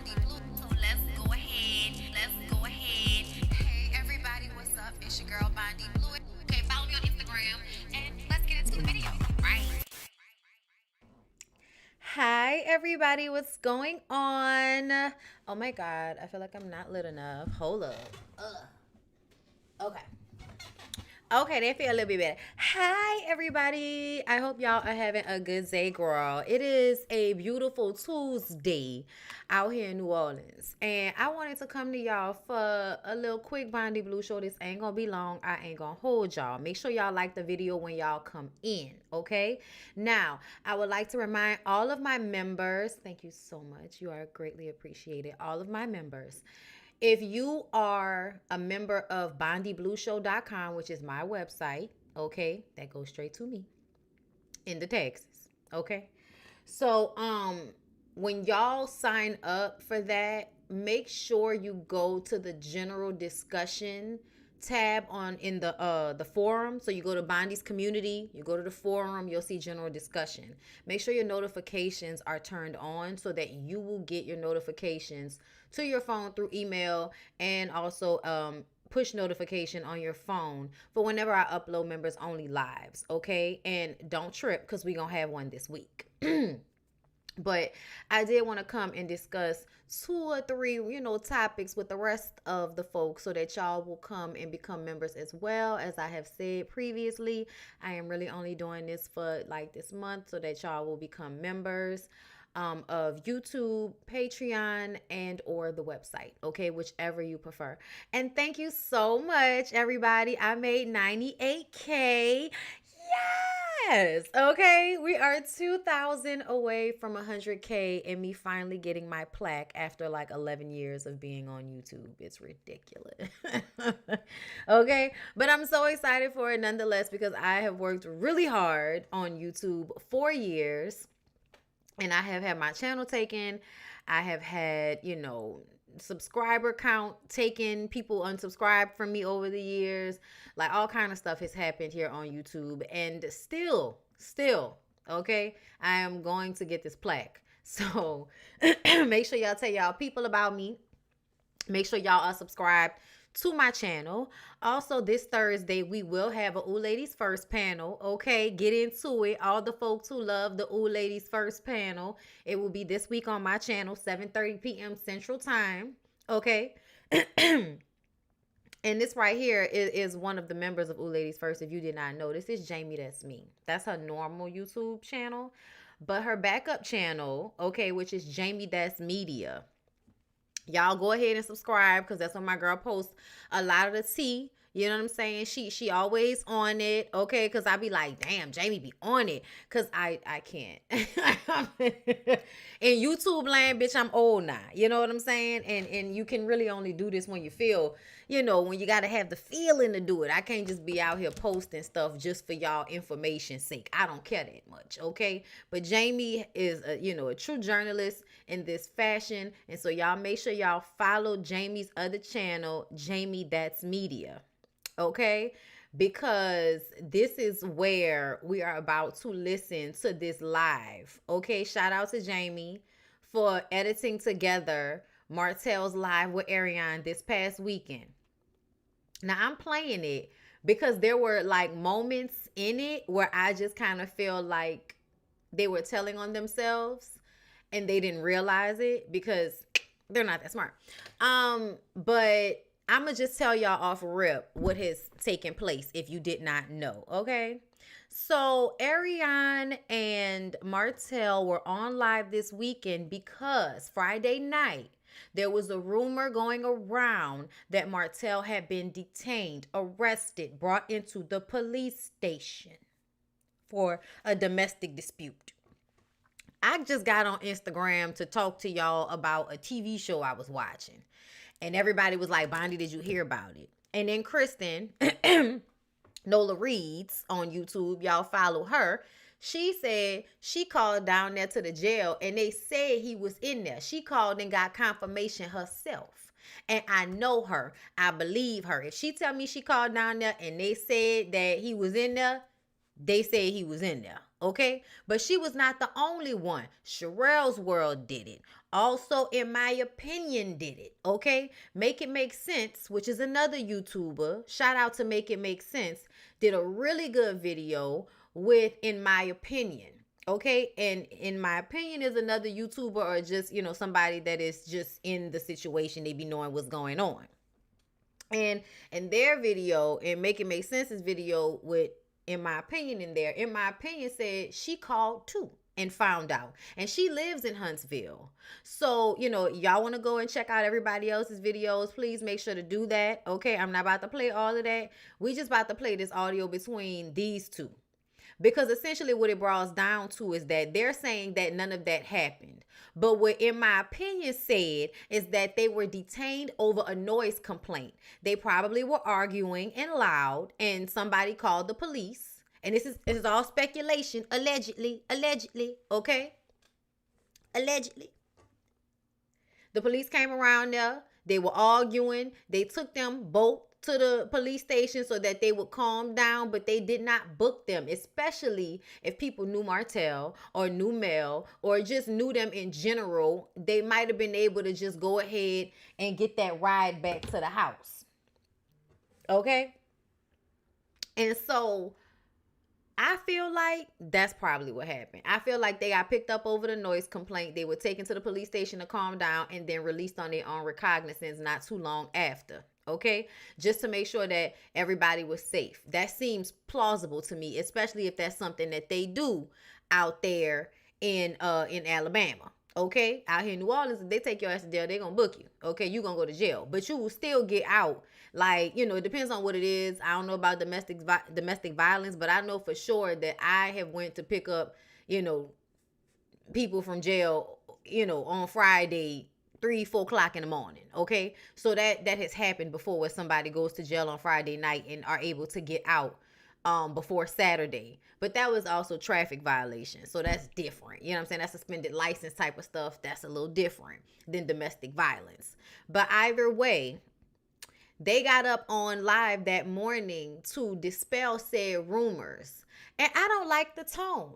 BondyBlue. So let's go ahead. Let's go ahead. Hey everybody, what's up? It's your girl BondyBlue. Okay, follow me on Instagram and let's get into the video. Right? Hi, everybody. What's going on? Oh my God. I feel like I'm not lit enough. Hold up. Okay. Okay, they feel a little bit better. Hi, everybody. I hope y'all are having a good day, girl. It is a beautiful Tuesday out here in New Orleans. And I wanted to come to y'all for a little quick BondyBlue show. This ain't gonna be long. I ain't gonna hold y'all. Make sure y'all like the video when y'all come in, okay? Now, I would like to remind all of my members, thank you so much. You are greatly appreciated. All of my members. If you are a member of BondyBlueShow.com, which is my website, okay, that goes straight to me in the Texas, okay? So, when y'all sign up for that, make sure you go to the general discussion tab on in the forum. So you go to Bondy's community, you go to the forum, you'll see general discussion. Make sure your notifications are turned on so that you will get your notifications to your phone through email, and also push notification on your phone for whenever I upload members only lives, okay? And don't trip, because we're gonna have one this week. But I did want to come and discuss two or three, topics with the rest of the folks so that y'all will come and become members as well. As I have said previously, I am really only doing this for like this month so that y'all will become members of YouTube, Patreon, and or the website, okay, whichever you prefer. And thank you so much, everybody. I made 98K. Yes. Okay. We are 2,000 away from 100K and me finally getting my plaque after like 11 years of being on YouTube. It's ridiculous. Okay. But I'm so excited for it nonetheless because I have worked really hard on YouTube for years, and I have had my channel taken. I have had, subscriber count taken, people unsubscribed from me over the years. Like all kind of stuff has happened here on YouTube, and still, okay, I am going to get this plaque. So make sure y'all tell y'all people about me. Make sure y'all are subscribed to my channel. Also, this Thursday, we will have a Ooh Ladies First panel. Okay, get into it. All the folks who love the Ooh Ladies First panel. It will be this week on my channel, 7:30 p.m. Central Time. Okay. And this right here is one of the members of Ooh Ladies First. If you did not know, this is Jamie. That's me. That's her normal YouTube channel. But her backup channel, okay, which is Jamie That's Media. Y'all go ahead and subscribe because that's when my girl posts a lot of the tea. You know what I'm saying? She always on it, okay? Because I be like, damn, Jamie be on it. Because I can't. In YouTube land, bitch, I'm old now. You know what I'm saying? And you can really only do this when you feel, when you got to have the feeling to do it. I can't just be out here posting stuff just for y'all information's sake. I don't care that much, okay? But Jamie is, a true journalist in this fashion. And so y'all make sure y'all follow Jamie's other channel, Jamie That's Media. Okay, because this is where we are about to listen to this live. Okay, shout out to Jamie for editing together Martell's live with Ariane this past weekend. Now I'm playing it because there were like moments in it where I just kind of feel like they were telling on themselves and they didn't realize it because they're not that smart. But I'm going to just tell y'all off rip what has taken place if you did not know, okay? So Ariane and Martell were on live this weekend because Friday night, there was a rumor going around that Martell had been detained, arrested, brought into the police station for a domestic dispute. I just got on Instagram to talk to y'all about a TV show I was watching. And everybody was like, Bondy, did you hear about it? And then Kristen, Nola Reeds on YouTube, y'all follow her. She said she called down there to the jail and they said he was in there. She called and got confirmation herself. And I know her. I believe her. If she tell me she called down there and they said that he was in there, they said he was in there. Okay? But she was not the only one. Sherelle's World did it. also, in my opinion, did it. Okay, Make It Make Sense, which is another YouTuber, shout out to Make It Make Sense, did a really good video with In My Opinion. Okay, and In My Opinion is another YouTuber, or just, somebody that is just in the situation, they be knowing what's going on. And in their video, and Make It Make Sense's video with In My Opinion in there, In My Opinion said she called too and found out. And she lives in Huntsville. So, y'all want to go and check out everybody else's videos, please make sure to do that. Okay, I'm not about to play all of that. We just about to play this audio between these two. Because essentially what it boils down to is that they're saying that none of that happened. But what In My Opinion said is that they were detained over a noise complaint. They probably were arguing and loud, and somebody called the police. And this is all speculation, allegedly, okay? Allegedly. The police came around there. They were arguing. They took them both to the police station so that they would calm down, but they did not book them, especially if people knew Martell or knew Mel or just knew them in general. They might have been able to just go ahead and get that ride back to the house. Okay? And so I feel like that's probably what happened. I feel like they got picked up over the noise complaint. They were taken to the police station to calm down and then released on their own recognizance not too long after. Okay, just to make sure that everybody was safe. That seems plausible to me, especially if that's something that they do out there in Alabama. Okay, out here in New Orleans, if they take your ass to jail, they're gonna book you. Okay, you're gonna go to jail, but you will still get out. Like, it depends on what it is. I don't know about domestic violence, but I know for sure that I have went to pick up, people from jail, on Friday, 3-4 o'clock in the morning. Okay, so that has happened before, where somebody goes to jail on Friday night and are able to get out before Saturday. But that was also traffic violation, so that's different. You know what I'm saying? That's suspended license type of stuff. That's a little different than domestic violence. But either way, they got up on live that morning to dispel said rumors, and I don't like the tone.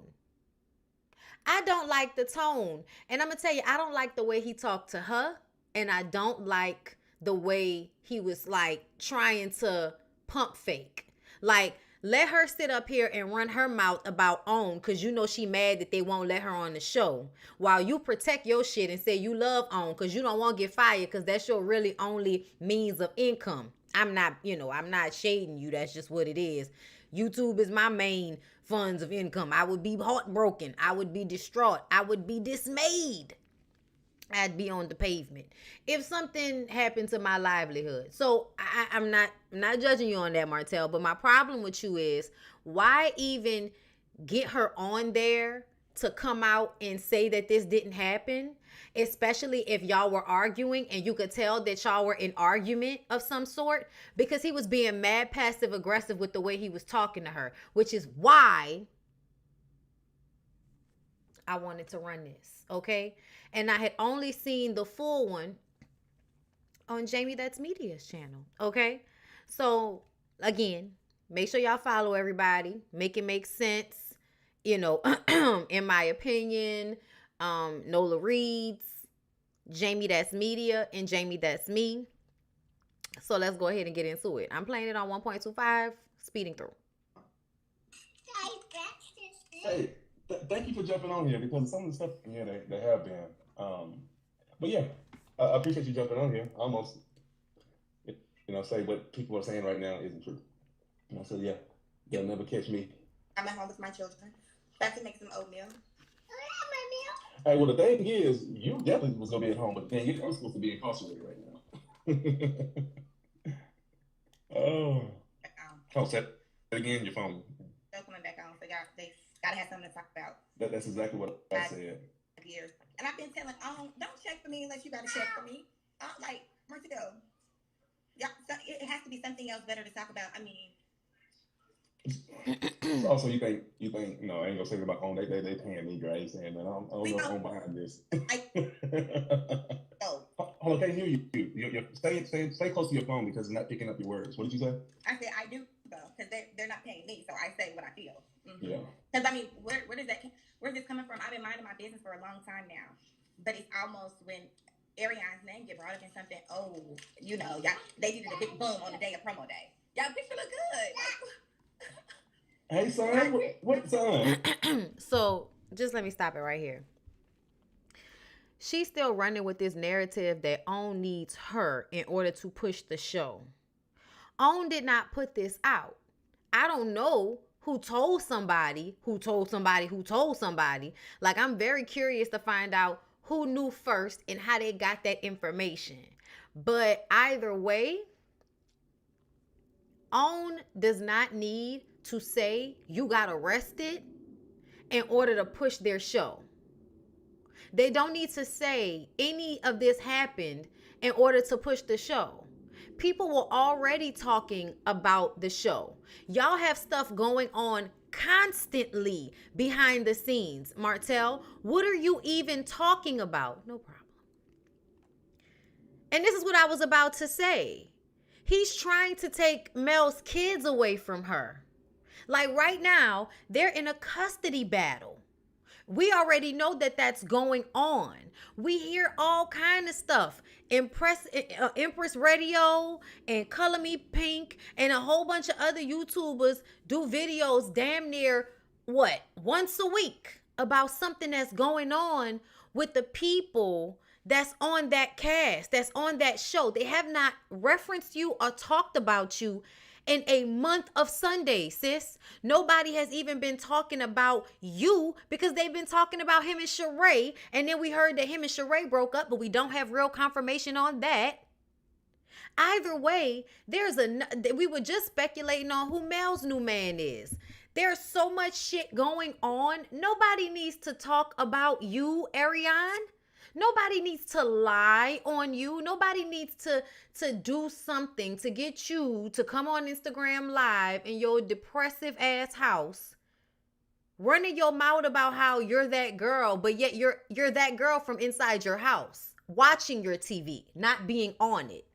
I don't like the tone. And I'm going to tell you, I don't like the way he talked to her. And I don't like the way he was like trying to pump fake. Like, let her sit up here and run her mouth about OWN, because she mad that they won't let her on the show, while you protect your shit and say you love OWN because you don't want to get fired, because that's your really only means of income. I'm not shading you. That's just what it is. YouTube is my main funds of income. I would be heartbroken. I would be distraught. I would be dismayed. I'd be on the pavement if something happened to my livelihood. So I'm not judging you on that, Martell. But my problem with you is, why even get her on there to come out and say that this didn't happen, especially if y'all were arguing and you could tell that y'all were in argument of some sort, because he was being mad passive aggressive with the way he was talking to her, which is why I wanted to run this. Okay, and I had only seen the full one on Jamie That's Media's channel. Okay, so again, make sure y'all follow everybody. Make It Make Sense. In My Opinion, Nola Reeds, Jamie That's Media, and Jamie That's Me. So let's go ahead and get into it. I'm playing it on 1.25, speeding through. Hey, thank you for jumping on here, because some of the stuff in here they have been. But yeah, I appreciate you jumping on here. Almost, say what people are saying right now isn't true. So yeah, you'll never catch me. I'm at home with my children. About to make some oatmeal. Hey, well, the thing is, you definitely was gonna be at home, but the thing is, I'm supposed to be incarcerated right now. Oh, say it again. Your phone. Still coming back on, so y'all, they gotta have something to talk about. That's exactly what I said. Years, and I've been telling, don't check for me unless you gotta check for me. Like, where'd you go? Yeah, it has to be something else better to talk about. I mean. Also, you think no, I ain't gonna say about OWN. They paying me, right? Saying that I don't know OWN behind this. Hold on, can't hear you. You're stay close to your phone because it's not picking up your words. What did you say? I said I do though, because they're not paying me, so I say what I feel. Yeah. Because I mean, where's this coming from? I've been minding my business for a long time now, but it's almost when Ariane's name get brought up in something. Oh, you know, y'all, they needed a big boom on the day of promo day. Y'all picture look good. Hey, son, what son? So just let me stop it right here. She's still running with this narrative that OWN needs her in order to push the show. OWN did not put this out. I don't know who told somebody, who told somebody, who told somebody. Like, I'm very curious to find out who knew first and how they got that information. But either way, OWN does not need to say you got arrested in order to push their show. They don't need to say any of this happened in order to push the show. People were already talking about the show. Y'all have stuff going on constantly behind the scenes. Martell, what are you even talking about? No problem. And this is what I was about to say. He's trying to take Mel's kids away from her. Like right now, they're in a custody battle. We already know that that's going on. We hear all kind of stuff. Empress Radio and Color Me Pink and a whole bunch of other YouTubers do videos damn near, once a week about something that's going on with the people that's on that cast, that's on that show. They have not referenced you or talked about you in a month of Sundays, sis. Nobody has even been talking about you because they've been talking about him and Sheree. And then we heard that him and Sheree broke up, but we don't have real confirmation on that. Either way, we were just speculating on who Mel's new man is. There's so much shit going on. Nobody needs to talk about you, Ariane. Nobody needs to lie on you. Nobody needs to do something to get you to come on Instagram Live in your depressive ass house, running your mouth about how you're that girl, but yet you're that girl from inside your house, watching your TV, not being on it.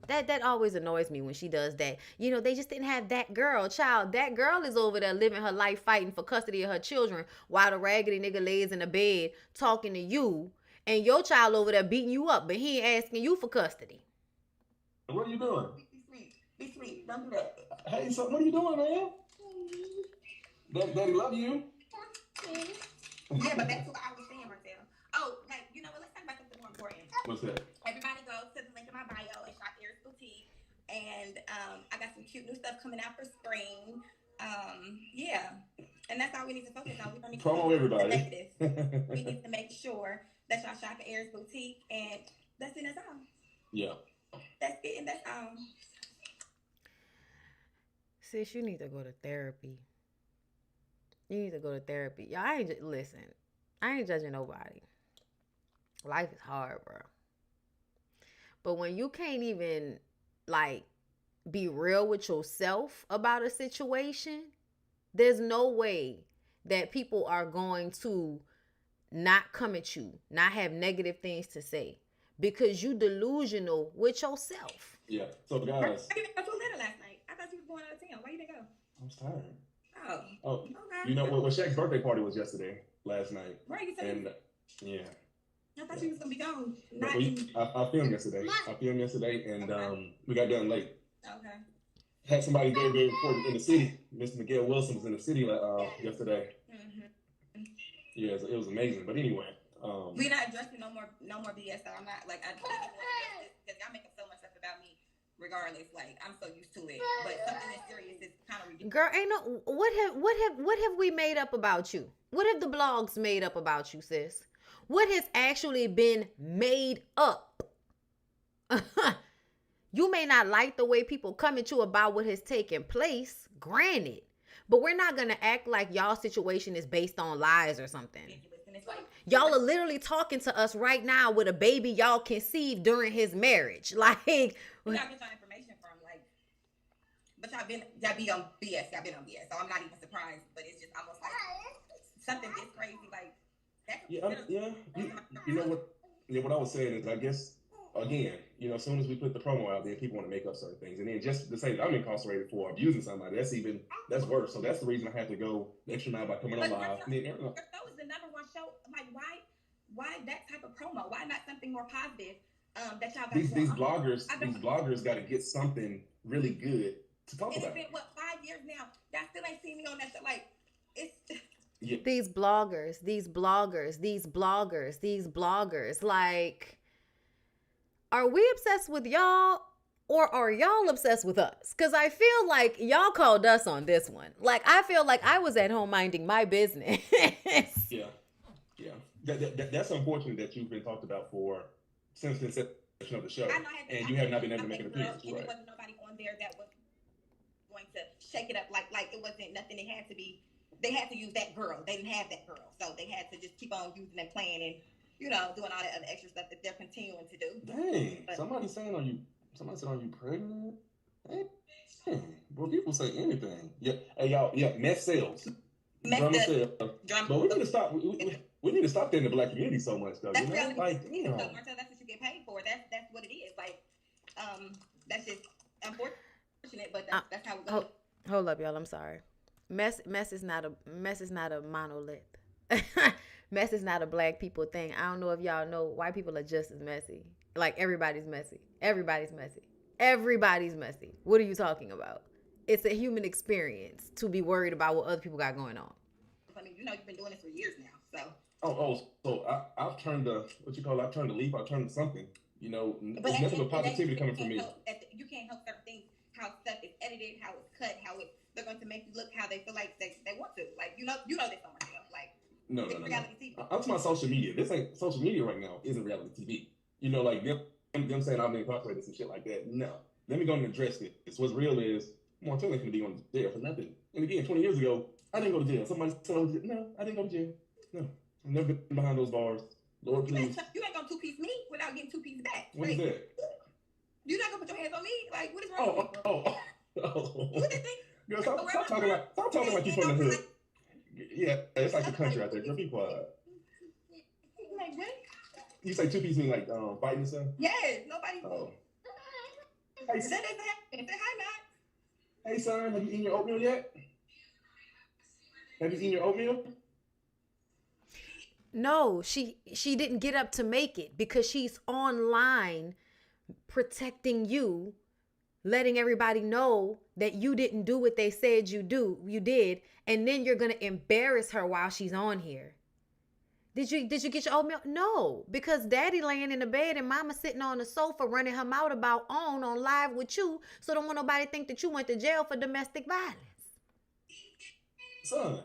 That always annoys me when she does that. You know, they just didn't have that girl. Child, that girl is over there living her life fighting for custody of her children while the raggedy nigga lays in the bed talking to you, and your child over there beating you up, but he ain't asking you for custody. What are you doing? Be sweet. Be sweet. Don't do that. Hey, so what are you doing, man? Daddy love you. Yeah, but that's what I was saying, Martell. Oh, like, you know what? Let's talk about something more important. What's that? Everybody go to the link in my bio and shop Air's Boutique. And I got some cute new stuff coming out for spring. Yeah. And that's all we need to focus on. We don't need to promo everybody. Negative. We need to make sure that y'all shop at Air's Boutique. And that's it. That's all. Yeah. That's it. And that's all. Sis, you need to go to therapy. You need to go to therapy. Y'all, I ain't judging nobody. Life is hard, bro. But when you can't even, like, be real with yourself about a situation, there's no way that people are going to not come at you, not have negative things to say, because you delusional with yourself. Yeah. So, guys. I didn't go to Atlanta last night. I thought you was going out of town. Why you didn't go? I was tired. Oh. Okay. You know, well, Shaq's birthday party was last night. Right. And, yeah. I thought you was going to be gone. I filmed yesterday. And we got done late. Okay. Had somebody very, very important in the city. Mr. Miguel Wilson was in the city yesterday. Mm-hmm. Yeah, it was amazing. But anyway. We're not addressing no more BS, though. I'm not, like, I don't want to address this because y'all make up so much stuff about me. Regardless, like, I'm so used to it, but something that's serious is kind of ridiculous. Girl, ain't no what have we made up about you? What have the blogs made up about you, sis? What has actually been made up? You may not like the way people come at you about what has taken place, granted, but we're not gonna act like y'all situation is based on lies or something. Y'all are literally talking to us right now with a baby y'all conceived during his marriage. Like, y'all get your information from, like, but y'all be on BS. Y'all been on BS, so I'm not even surprised. But it's just almost like something this crazy, like that. You know what? Yeah, what I was saying is, I guess again, as soon as we put the promo out there, people want to make up certain things, and then just to say that I'm incarcerated for abusing somebody, that's worse. So that's the reason I had to go the extra mile by coming on live. Your show is the number one show. Like, why? why that type of promo? Why not something more positive? That y'all got These going on? bloggers got to get something really good to talk And about. it's been what, 5 years now? Y'all still ain't seen me on that show. Like, it's Yeah. These bloggers, like, are we obsessed with y'all or are y'all obsessed with us? Because I feel like y'all called us on this one. Like, I feel like I was at home minding my business. Yeah. That's unfortunate that you've been talked about since the inception of the show, and you have not been able to make an appearance. And right. there wasn't nobody on there that was going to shake it up. Like it wasn't nothing. It had to be. They had to use that girl. They didn't have that girl, so they had to just keep on using and playing and doing all that other extra stuff that they're continuing to do. Dang! Somebody said, "Are you pregnant?" Dang. Well, people say anything. Yeah. Hey, y'all. Yeah. Mess sells. Drama sells. But we need to stop. We need to stop that in the Black community so much, though. That's reality. Like, Martell, that's what you get paid for. That's what it is. Like, that's just unfortunate, but that's how it goes. Hold up, y'all. I'm sorry. Mess is not a monolith. Mess is not a Black people thing. I don't know if y'all know, white people are just as messy. Like, everybody's messy. What are you talking about? It's a human experience to be worried about what other people got going on. I mean, you've been doing this for years now, so. So I've turned the I've turned the leaf. I've turned something. There's nothing but positivity coming from me. You can't help certain things. How stuff is edited, how it's cut, they're going to make you look how they feel like they want to. Like this on myself. Like no. Reality TV. I'm talking about social media. This ain't social media right now. Isn't reality TV. Like them saying I'm incarcerated and shit like that. No, let me go and address this. What's real is Martell ain't gonna be going to jail for nothing. And again, 20 years ago, I didn't go to jail. Somebody said, no, I didn't go to jail. No, I've never been behind those bars. Lord, please. You ain't gonna two-piece me without getting two-piece back. What is that? You're not gonna put your hands on me? Like, what is wrong with you? What is it? Girl, stop talking like you from the hood. Yeah, it's like the country out there. Girl, be quiet. Like what? You say two-piece mean like fighting and stuff? Yes, nobody. Oh. Hey, say hi, Matt. Hey, son, have you eaten your oatmeal yet? Have you eaten your oatmeal? No, she didn't get up to make it because she's online protecting you, letting everybody know that you didn't do what they said you did, and then you're gonna embarrass her while she's on here. Did you get your oatmeal? No, because daddy laying in the bed and mama sitting on the sofa running her mouth about on live with you, so don't want nobody think that you went to jail for domestic violence. Son,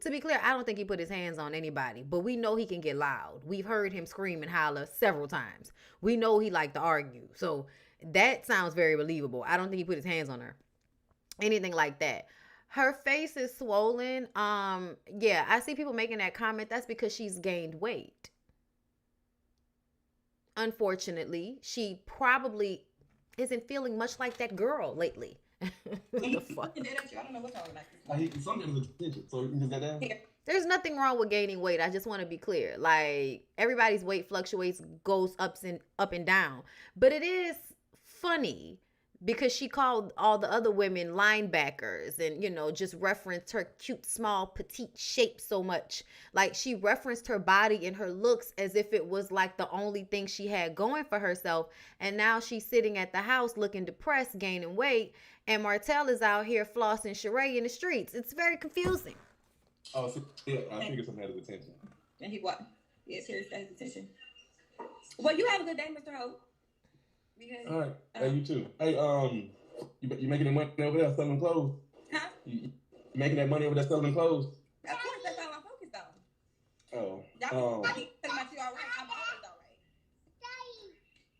to be clear, I don't think he put his hands on anybody, but we know he can get loud. We've heard him scream and holler several times. We know he liked to argue. So that sounds very believable. I don't think he put his hands on her. Anything like that. Her face is swollen. Yeah, I see people making that comment. That's because she's gained weight. Unfortunately, she probably isn't feeling much like that girl lately. The fuck? I don't know what's wrong with something's attention, so you can just get down. There's nothing wrong with gaining weight. I just want to be clear. Like, everybody's weight fluctuates, goes up and down. But it is funny because she called all the other women linebackers and, just referenced her cute, small, petite shape so much. Like, she referenced her body and her looks as if it was like the only thing she had going for herself. And now she's sitting at the house looking depressed, gaining weight. And Martell is out here flossing Sheree in the streets. It's very confusing. Oh, so, yeah, I figured something had his attention. And he what? Yes, here's his attention. Well, you have a good day, Mr. Hope. All right. Hey, you too. Hey, you making that money over there selling clothes? Huh? You making that money over there selling clothes? Of course, that's all I'm focused on. Oh. Y'all talking about you all right. I'm always all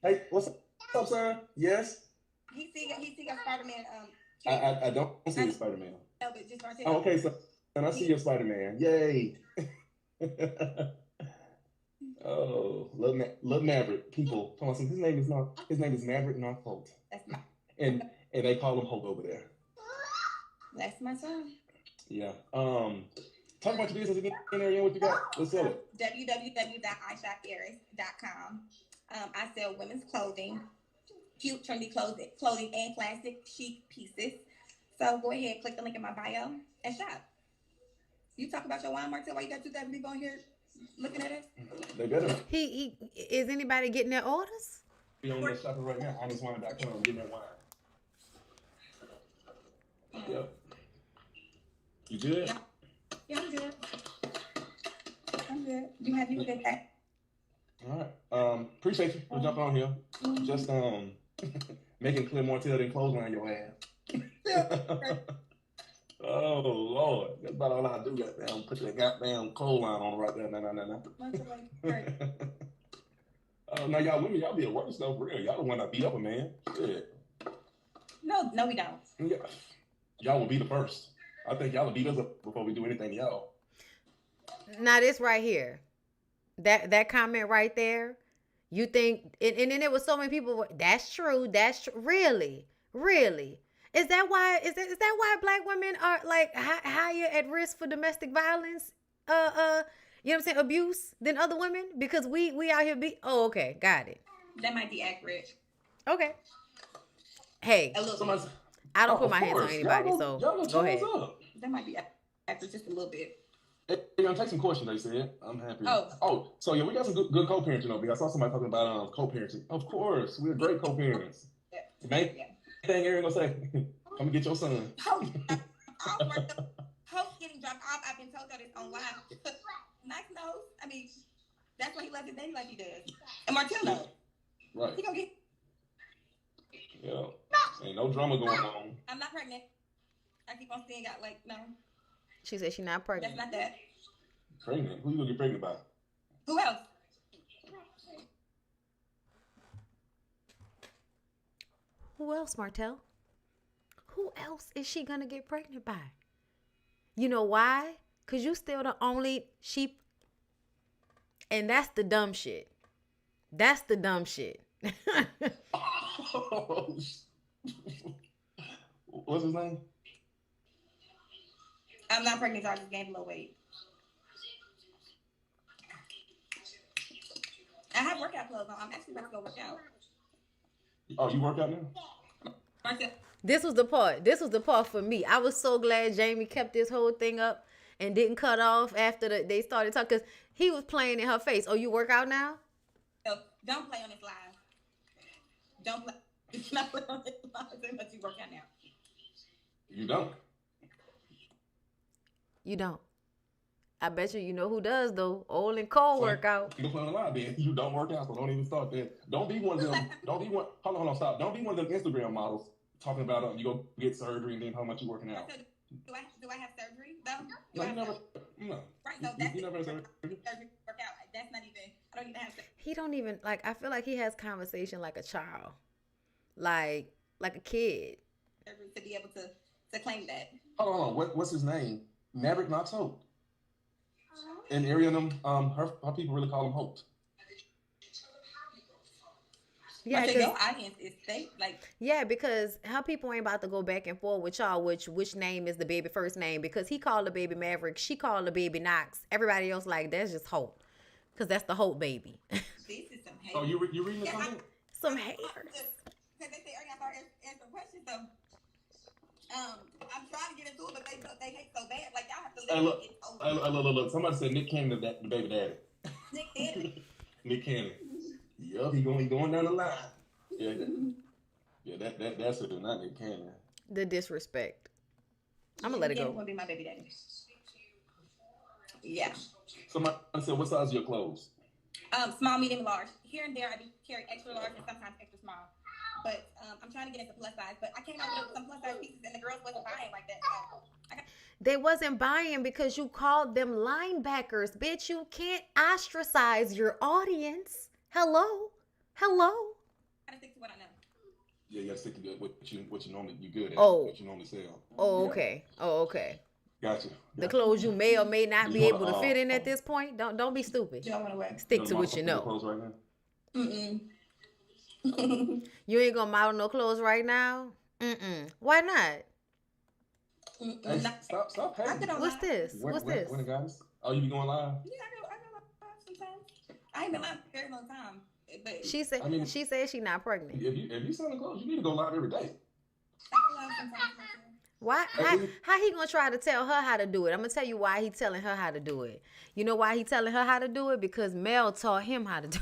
Hey, right. what's up, son? Yes. He see your Spider-Man. I don't see your Spider-Man. No, but just Martell. Oh, okay, so and I see your Spider-Man. Yay. Oh, love Maverick. People, come on, his name is Maverick, not Holt. That's my. And they call him Holt over there. That's my son. Yeah. Talk about your business again, Ariane. What you got? Let's sell it. www.ishoparis.com. I sell women's clothing, cute, trendy clothing, and classic chic pieces. So go ahead, click the link in my bio and shop. You talk about your wine, Martell. Why you got 2,000 people on here looking at us? They better He is anybody getting their orders? be on that shopping right now. HonestWine.com, getting that wine. Yep. You good? Yeah, I'm good. I'm good. You have a good day. All right. Appreciate you for jumping on here. Just making clear Martell didn't close around your ass. Oh Lord, that's about all I do. Goddamn, put that goddamn coal line on right there. No. Now y'all women, y'all be at work stuff for real. Y'all don't want to beat up a man. Shit. No, we don't. Yeah. Y'all will be the first. I think y'all will beat us up before we do anything to y'all. Now this right here, that comment right there, you think, and then there was so many people. That's true. That's true. Really. Is that why black women are like higher at risk for domestic violence? You know what I'm saying? Abuse than other women because we out here be. Oh, okay, got it. That might be accurate. Okay. Hey, I don't put my hands on anybody, so go ahead. That might be accurate just a little bit. Hey, you're gonna take some questions, they said. I'm happy. Oh, so yeah, we got some good co-parenting over here. I saw somebody talking about co-parenting. Of course, we're great co-parents. Main thing Ariane gonna say, come get your son. Hope getting dropped off. I've been told that it's online. Nice nose. I mean, that's why he loves his baby like he does. And Martell knows. Right. He gonna get. Yeah. Ain't no drama going on. I'm not pregnant. I keep on saying, no. She said she's not pregnant. That's not that. Pregnant? Who you gonna get pregnant by? Who else? Who else, Martell? Who else is she gonna get pregnant by? You know why? Cause you still the only sheep. And that's the dumb shit. That's the dumb shit. What's his name? I'm not pregnant, so I just gained a little weight. I have workout clothes on. I'm actually about to go work out. Oh, you work out now? This was the part for me. I was so glad Jamie kept this whole thing up and didn't cut off after they started talking, because he was playing in her face. Oh, you work out now? No, don't play on this live. Don't play. It's not play on this live unless you work out now. You don't. You don't. I bet you know who does though. Old and Cole work out. You play on the live, then you don't work out, so don't even start there. Don't be one of them. Hold on, stop. Don't be one of them Instagram models talking about you go get surgery and then how much you working out. Do I have surgery though? No. Right, no, that's you never have surgery. Surgery work out. That's not even. I don't even have surgery. He don't even like. I feel like he has conversation like a child, like a kid. To be able to claim that. Hold on. What's his name? Maverick Knox Hope. And Ariane, her people really call him Hope. Yeah, your audience is fake, yeah, because her people ain't about to go back and forth with y'all which name is the baby first name, because he called the baby Maverick, she called the baby Knox. Everybody else like that's just Hope, because that's the Hope baby. This is some hate. Oh, you reading the comment? Some haters. Because they say Ariane started answering questions, so I'm trying to get into it, but they hate so bad. Like y'all have to let it over. Look. Somebody said Nick Cannon, the baby daddy. Nick Cannon. Nick Cannon. Yup, he going down the line. Yeah, that's it. Not Nick Cannon. The disrespect. I'm gonna let it go. Gonna be my baby daddy. Yeah. Somebody said, "What size are your clothes?" Small, medium, large. Here and there, I do carry extra large and sometimes extra small. But I'm trying to get into plus size. But I came out with some plus size pieces, and the girls wasn't buying like that. So they wasn't buying because you called them linebackers, bitch. You can't ostracize your audience. Hello. I gotta stick to what I know. Yeah, you gotta stick to what you normally you good at. Oh. What you normally sell. Oh, okay. Oh, okay. Gotcha. The clothes you may or may not be able to fit in at this point. Don't be stupid. You don't want to wear. Stick to what you know. Clothes right now? You ain't gonna model no clothes right now? Why not? Hey, stop paying. What's this? What's this? When guys? Oh, you be going live? Yeah, I go live sometimes. I ain't been live for a very long time. But She said she not pregnant. If you selling clothes, you need to go live every day. I go live sometimes. Why? How he gonna try to tell her how to do it? I'm gonna tell you why he telling her how to do it. You know why he telling her how to do it? Because Mel taught him how to do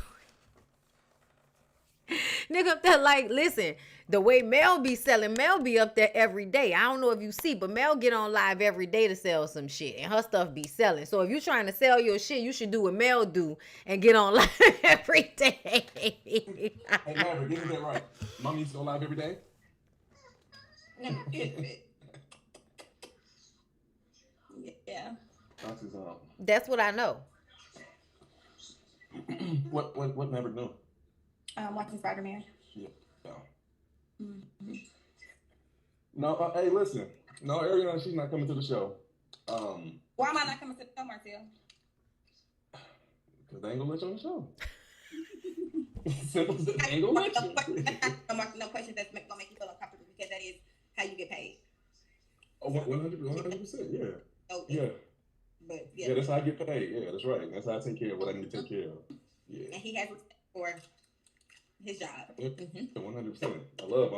it. Nigga up there like, listen, the way Mel be selling, Mel be up there every day. I don't know if you see, but Mel get on live every day to sell some shit, and her stuff be selling. So if you trying to sell your shit, you should do what Mel do and get on live every day. Hey, Maverick, isn't that right? Mom used to go live every day? Yeah. That's what I know. What Maverick do? Watching Spider-Man. Yeah. No, hey, listen. No, Ariane, she's not coming to the show. Why am I not coming to the show, Martell? Because they ain't gonna let you on the show. Simple as that. They ain't gonna let you. No questions that's gonna make you feel uncomfortable, because that is how you get paid. Oh, 100%, yeah. So, Yeah. But Yeah, that's how I get paid. Yeah, that's right. That's how I take care of what I need to take care of. Yeah. And he has respect for his job. 100%. I love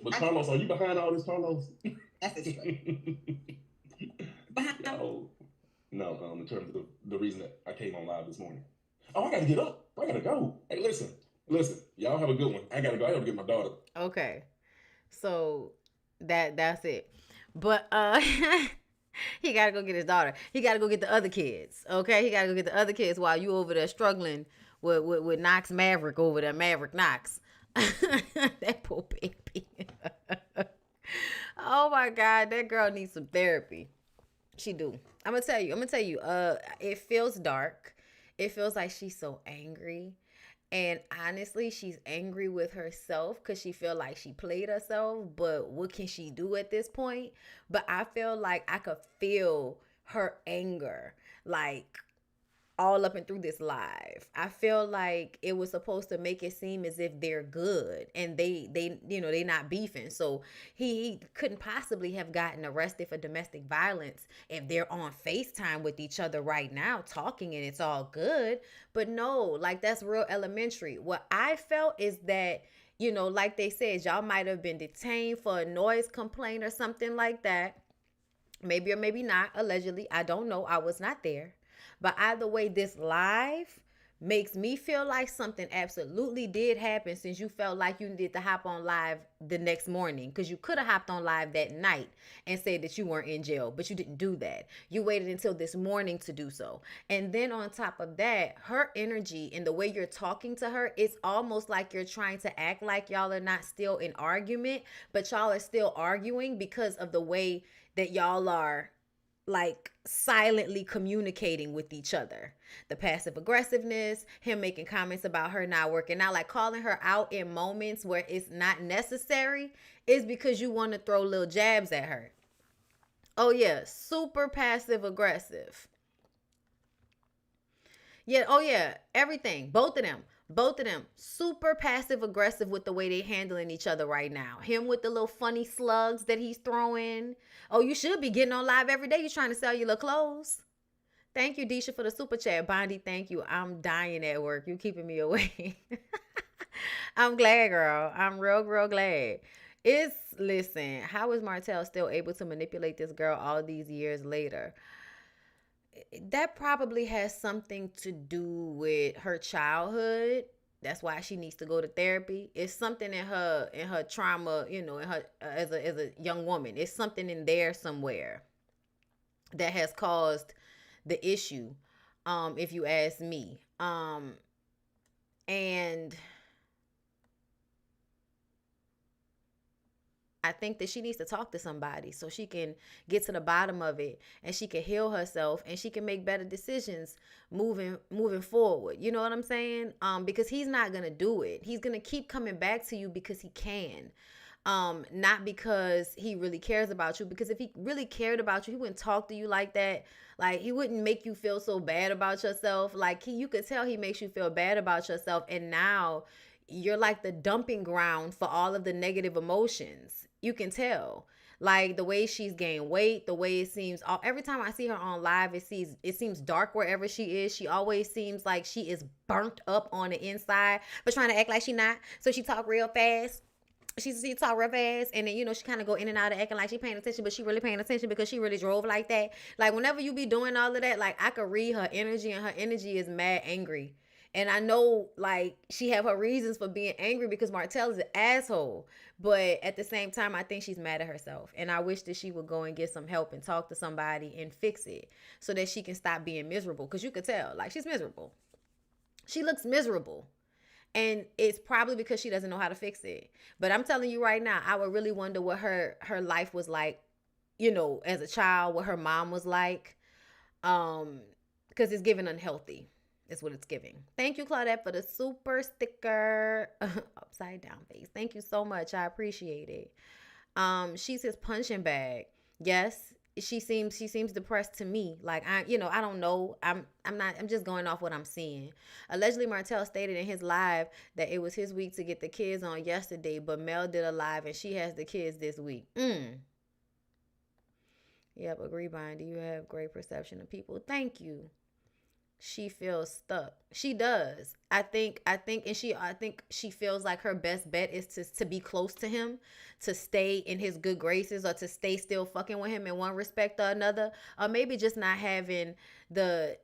But Carlos, are you behind all this, Carlos? That's a straight. Behind No, in terms of the reason that I came on live this morning. Oh, I gotta get up. I gotta go. Hey, listen. Y'all have a good one. I gotta go. I gotta get my daughter. Okay. So that's it. But he gotta go get his daughter. He gotta go get the other kids. Okay, he gotta go get the other kids while you over there struggling with Knox Maverick over there, Maverick Knox. That poor baby. Oh my God, that girl needs some therapy. She do. I'm gonna tell you. It feels dark. It feels like she's so angry. And honestly, she's angry with herself because she feel like she played herself. But what can she do at this point? But I feel like I could feel her anger, like all up and through this live. I feel like it was supposed to make it seem as if they're good and they they not beefing. So he couldn't possibly have gotten arrested for domestic violence if they're on FaceTime with each other right now talking and it's all good. But no, like that's real elementary. What I felt is that, like they said, y'all might have been detained for a noise complaint or something like that. Maybe or maybe not, allegedly. I don't know. I was not there. But either way, this live makes me feel like something absolutely did happen, since you felt like you needed to hop on live the next morning, because you could have hopped on live that night and said that you weren't in jail, but you didn't do that. You waited until this morning to do so. And then on top of that, her energy and the way you're talking to her, it's almost like you're trying to act like y'all are not still in argument, but y'all are still arguing because of the way that y'all are like silently communicating with each other. The passive aggressiveness, him making comments about her not working out, like calling her out in moments where it's not necessary, is because you want to throw little jabs at her. Oh yeah, super passive aggressive. Yeah, oh yeah, everything. Both of them super passive aggressive with the way they handling each other right now. Him with the little funny slugs that he's throwing. Oh, you should be getting on live every day. You trying to sell your little clothes. Thank you, Disha, for the super chat. Bondi, thank you. I'm dying at work. You keeping me away. I'm glad, girl. I'm real glad. Listen, how is Martell still able to manipulate this girl all these years later? That probably has something to do with her childhood. That's why she needs to go to therapy. It's something in her trauma, in her as a young woman. It's something in there somewhere that has caused the issue, if you ask me. And I think that she needs to talk to somebody so she can get to the bottom of it, and she can heal herself, and she can make better decisions moving forward. You know what I'm saying? Because he's not going to do it. He's going to keep coming back to you because he can. Not because he really cares about you, because if he really cared about you, he wouldn't talk to you like that. Like, he wouldn't make you feel so bad about yourself. Like, you could tell he makes you feel bad about yourself, and now you're like the dumping ground for all of the negative emotions. You can tell, like the way she's gained weight, the way it seems every time I see her on live, it seems dark wherever she is. She always seems like she is burnt up on the inside, but trying to act like she not. So she talk real fast. she talk real fast, and then she kind of go in and out of acting like she paying attention, but she really paying attention because she really drove like that. Like whenever you be doing all of that, like I could read her energy, and her energy is mad angry. And I know like she have her reasons for being angry because Martell is an asshole. But at the same time, I think she's mad at herself. And I wish that she would go and get some help and talk to somebody and fix it so that she can stop being miserable. Because you could tell, like, she's miserable. She looks miserable. And it's probably because she doesn't know how to fix it. But I'm telling you right now, I would really wonder what her life was like, as a child, what her mom was like. Because it's giving unhealthy. Is what it's giving. Thank you, Claudette, for the super sticker. Upside down face. Thank you so much. I appreciate it. She's his punching bag. Yes, she seems depressed to me. Like I don't know. I'm just going off what I'm seeing. Allegedly, Martell stated in his live that it was his week to get the kids on yesterday, but Mel did a live and she has the kids this week. Yep, agree, Bondy. You have great perception of people. Thank you. She feels stuck. She does. I think she feels like her best bet is to be close to him, to stay in his good graces, or to stay still fucking with him in one respect or another, or maybe just not having the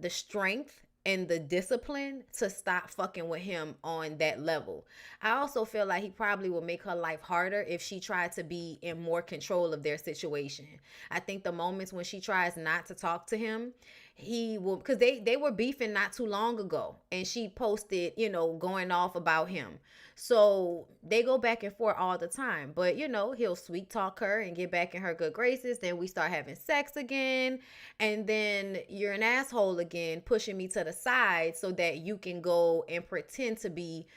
strength and the discipline to stop fucking with him on that level. I also feel like he probably will make her life harder if she tried to be in more control of their situation. I think the moments when she tries not to talk to him, he will, because they were beefing not too long ago, and she posted, going off about him. So they go back and forth all the time. But he'll sweet talk her and get back in her good graces. Then we start having sex again, and then you're an asshole again, pushing me to the side so that you can go and pretend to be,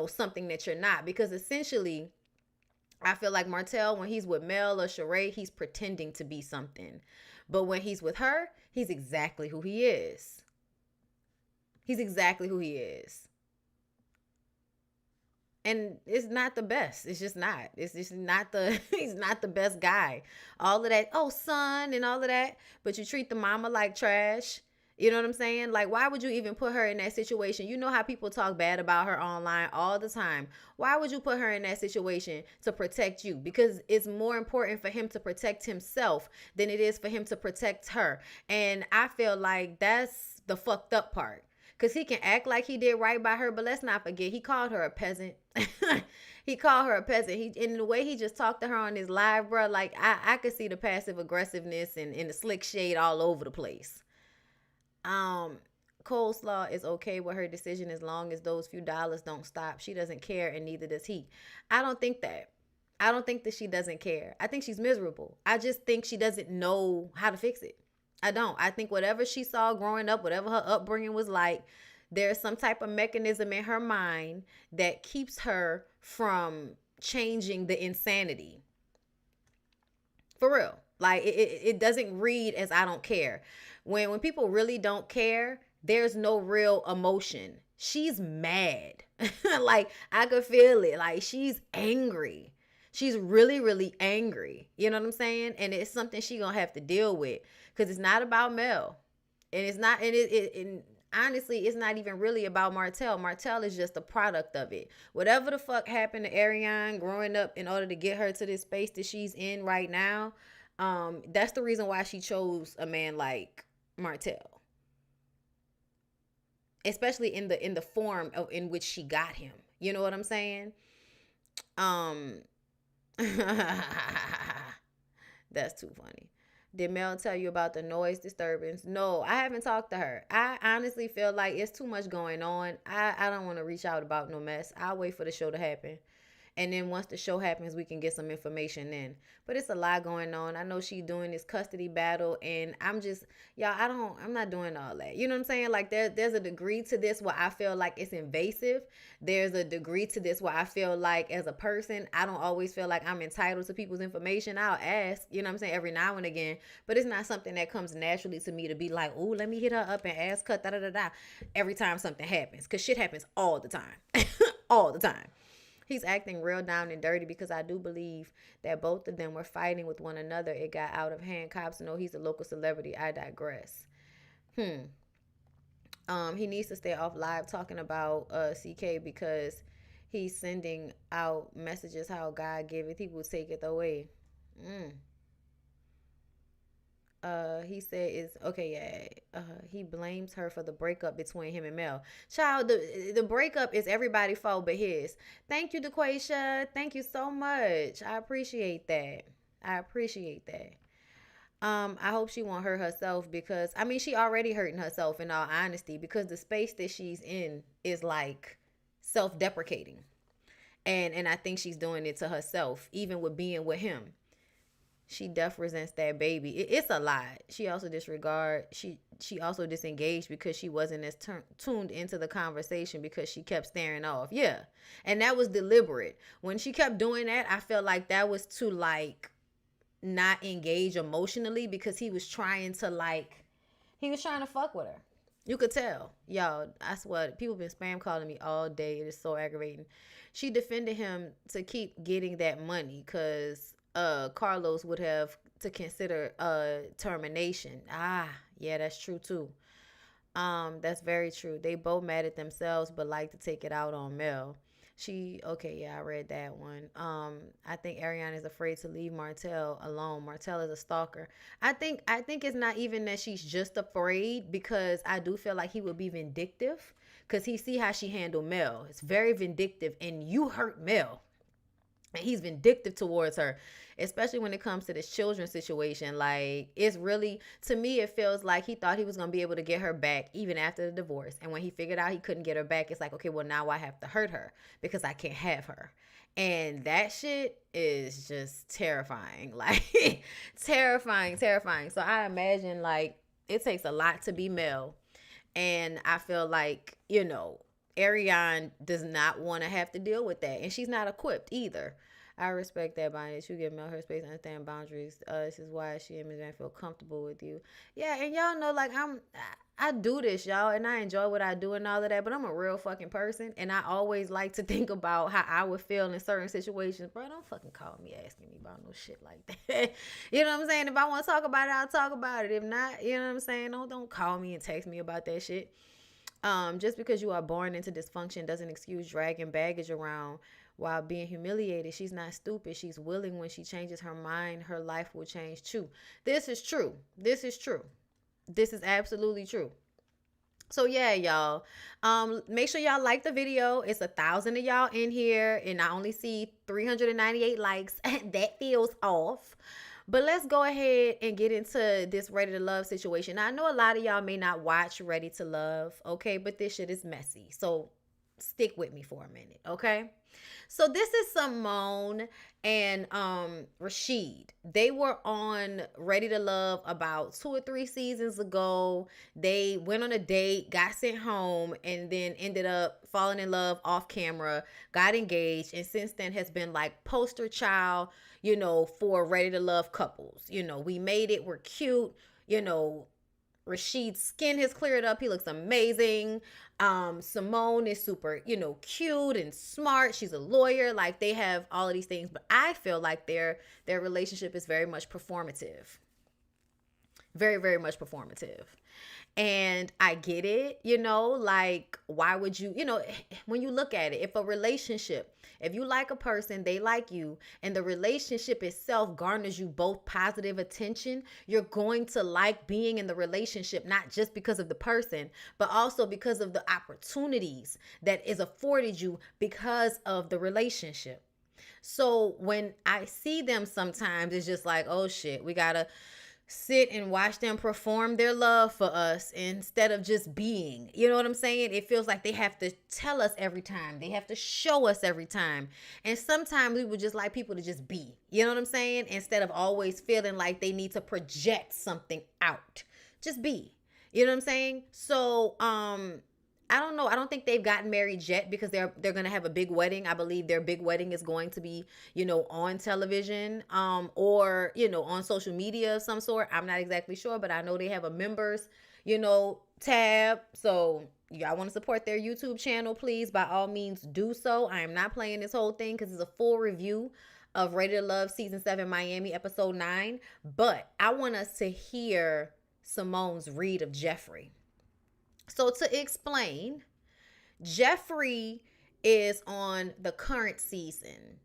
something that you're not. Because essentially, I feel like Martell, when he's with Mel or Sheree, he's pretending to be something. But when he's with her, he's exactly who he is. He's exactly who he is. And it's not the best. It's just not. It's just not he's not the best guy. All of that, oh, son, and all of that. But you treat the mama like trash. You know what I'm saying? Like, why would you even put her in that situation? You know how people talk bad about her online all the time. Why would you put her in that situation to protect you? Because it's more important for him to protect himself than it is for him to protect her. And I feel like that's the fucked up part. Because he can act like he did right by her, but let's not forget, he called her a peasant. He called her a peasant. In the way he just talked to her on his live, bro, like, I could see the passive aggressiveness and the slick shade all over the place. Coleslaw is okay with her decision as long as those few dollars don't stop. She doesn't care, and neither does he. I don't think that. I don't think that she doesn't care. I think she's miserable. I just think she doesn't know how to fix it. I don't. I think whatever she saw growing up, whatever her upbringing was like, there's some type of mechanism in her mind that keeps her from changing the insanity. For real. Like, it doesn't read as I don't care. When people really don't care, there's no real emotion. She's mad. Like, I could feel it. Like, she's angry. She's really, really angry. You know what I'm saying? And it's something she gonna have to deal with. Because it's not about Mel. And it's not, and honestly, it's not even really about Martell. Martell is just a product of it. Whatever the fuck happened to Ariane growing up in order to get her to this space that she's in right now, that's the reason why she chose a man like Martell. Especially in the form of in which she got him. You know what I'm saying? That's too funny. Did Mel tell you about the noise disturbance? No, I haven't talked to her. I honestly feel like it's too much going on. I don't want to reach out about no mess. I'll wait for the show to happen. And then once the show happens, we can get some information then. But it's a lot going on. I know she's doing this custody battle, and I'm just, y'all, I'm not doing all that. You know what I'm saying? Like, there's a degree to this where I feel like it's invasive. There's a degree to this where I feel like, as a person, I don't always feel like I'm entitled to people's information. I'll ask, you know what I'm saying, every now and again. But it's not something that comes naturally to me to be like, oh, let me hit her up and ask her, da-da-da-da, every time something happens. Because shit happens all the time. All the time. He's acting real down and dirty because I do believe that both of them were fighting with one another. It got out of hand. Cops know he's a local celebrity. I digress. He needs to stay off live talking about CK because He's sending out messages how God giveth, he will take it away. Mm. He said is okay, yeah. He blames her for the breakup between him and Mel. Child, the breakup is everybody's fault but his. Thank you, DeQuasia. Thank you so much. I appreciate that. I appreciate that. I hope she won't hurt herself because I mean she already hurting herself in all honesty because the space that she's in is like self-deprecating. And I think she's doing it to herself, even with being with him. She def resents that baby. It's a lot. She also disregard. She also disengaged because she wasn't as tuned into the conversation because she kept staring off. Yeah, and that was deliberate. When she kept doing that, I felt like that was to like not engage emotionally because he was trying to fuck with her. You could tell. Y'all, I swear, people been spam calling me all day. It is so aggravating. She defended him to keep getting that money because Carlos would have to consider termination. Yeah, that's true too. That's very true. They both mad at themselves but like to take it out on Mel. Okay, yeah, I read that one. I think Ariane is afraid to leave Martell alone. Martell is a stalker. I think it's not even that she's just afraid because I do feel like he would be vindictive because he see how she handled Mel. It's very vindictive and you hurt Mel. And he's vindictive towards her, especially when it comes to this children situation. Like, it's really, to me, it feels like he thought he was going to be able to get her back even after the divorce. And when he figured out he couldn't get her back, it's like, okay, well, now I have to hurt her because I can't have her. And that shit is just terrifying. Like, terrifying. So I imagine, like, it takes a lot to be Mel. And I feel like, Ariane does not want to have to deal with that. And she's not equipped either. I respect that, Bonnie, that you give Mel her space, understand boundaries. This is why she and Ms. Van feel comfortable with you. Yeah, and y'all know, like, I do this, y'all, and I enjoy what I do and all of that, but I'm a real fucking person, and I always like to think about how I would feel in certain situations. Bro, don't fucking call me asking me about no shit like that. You know what I'm saying? If I want to talk about it, I'll talk about it. If not, you know what I'm saying? Don't call me and text me about that shit. Just because you are born into dysfunction doesn't excuse dragging baggage around while being humiliated. She's not stupid. She's willing. When she changes her mind, her life will change too. This is true. This is absolutely true. So yeah, y'all, make sure y'all like the video. It's 1,000 of y'all in here and I only see 398 likes. That feels off. But let's go ahead and get into this Ready to Love situation. Now, I know a lot of y'all may not watch Ready to Love, okay? But this shit is messy. So stick with me for a minute, okay? So this is Simone and Rashid. They were on Ready to Love about 2 or 3 seasons ago. They went on a date, got sent home, and then ended up falling in love off camera, got engaged, and since then has been like poster child, for Ready to Love couples. We made it, we're cute, Rashid's skin has cleared up. He looks amazing. Simone is super, cute and smart. She's a lawyer. Like, they have all of these things. But I feel like their relationship is very much performative. Very, very much performative. And I get it, like, why would you, when you look at it, if you like a person, they like you, and the relationship itself garners you both positive attention, you're going to like being in the relationship, not just because of the person, but also because of the opportunities that is afforded you because of the relationship. So when I see them sometimes, it's just like, oh shit, we gotta sit and watch them perform their love for us instead of just being. You know what I'm saying? It feels like they have to tell us every time. They have to show us every time. And sometimes we would just like people to just be. You know what I'm saying? Instead of always feeling like they need to project something out. Just be. You know what I'm saying? So, I don't know. I don't think they've gotten married yet because they're going to have a big wedding. I believe their big wedding is going to be, on television, or, on social media of some sort. I'm not exactly sure, but I know they have a members, tab. So y'all want to support their YouTube channel, please, by all means do so. I am not playing this whole thing because it's a full review of Ready to Love Season 7 Miami Episode 9. But I want us to hear Simone's read of Jeffrey. So to explain, Jeffrey is on the current season.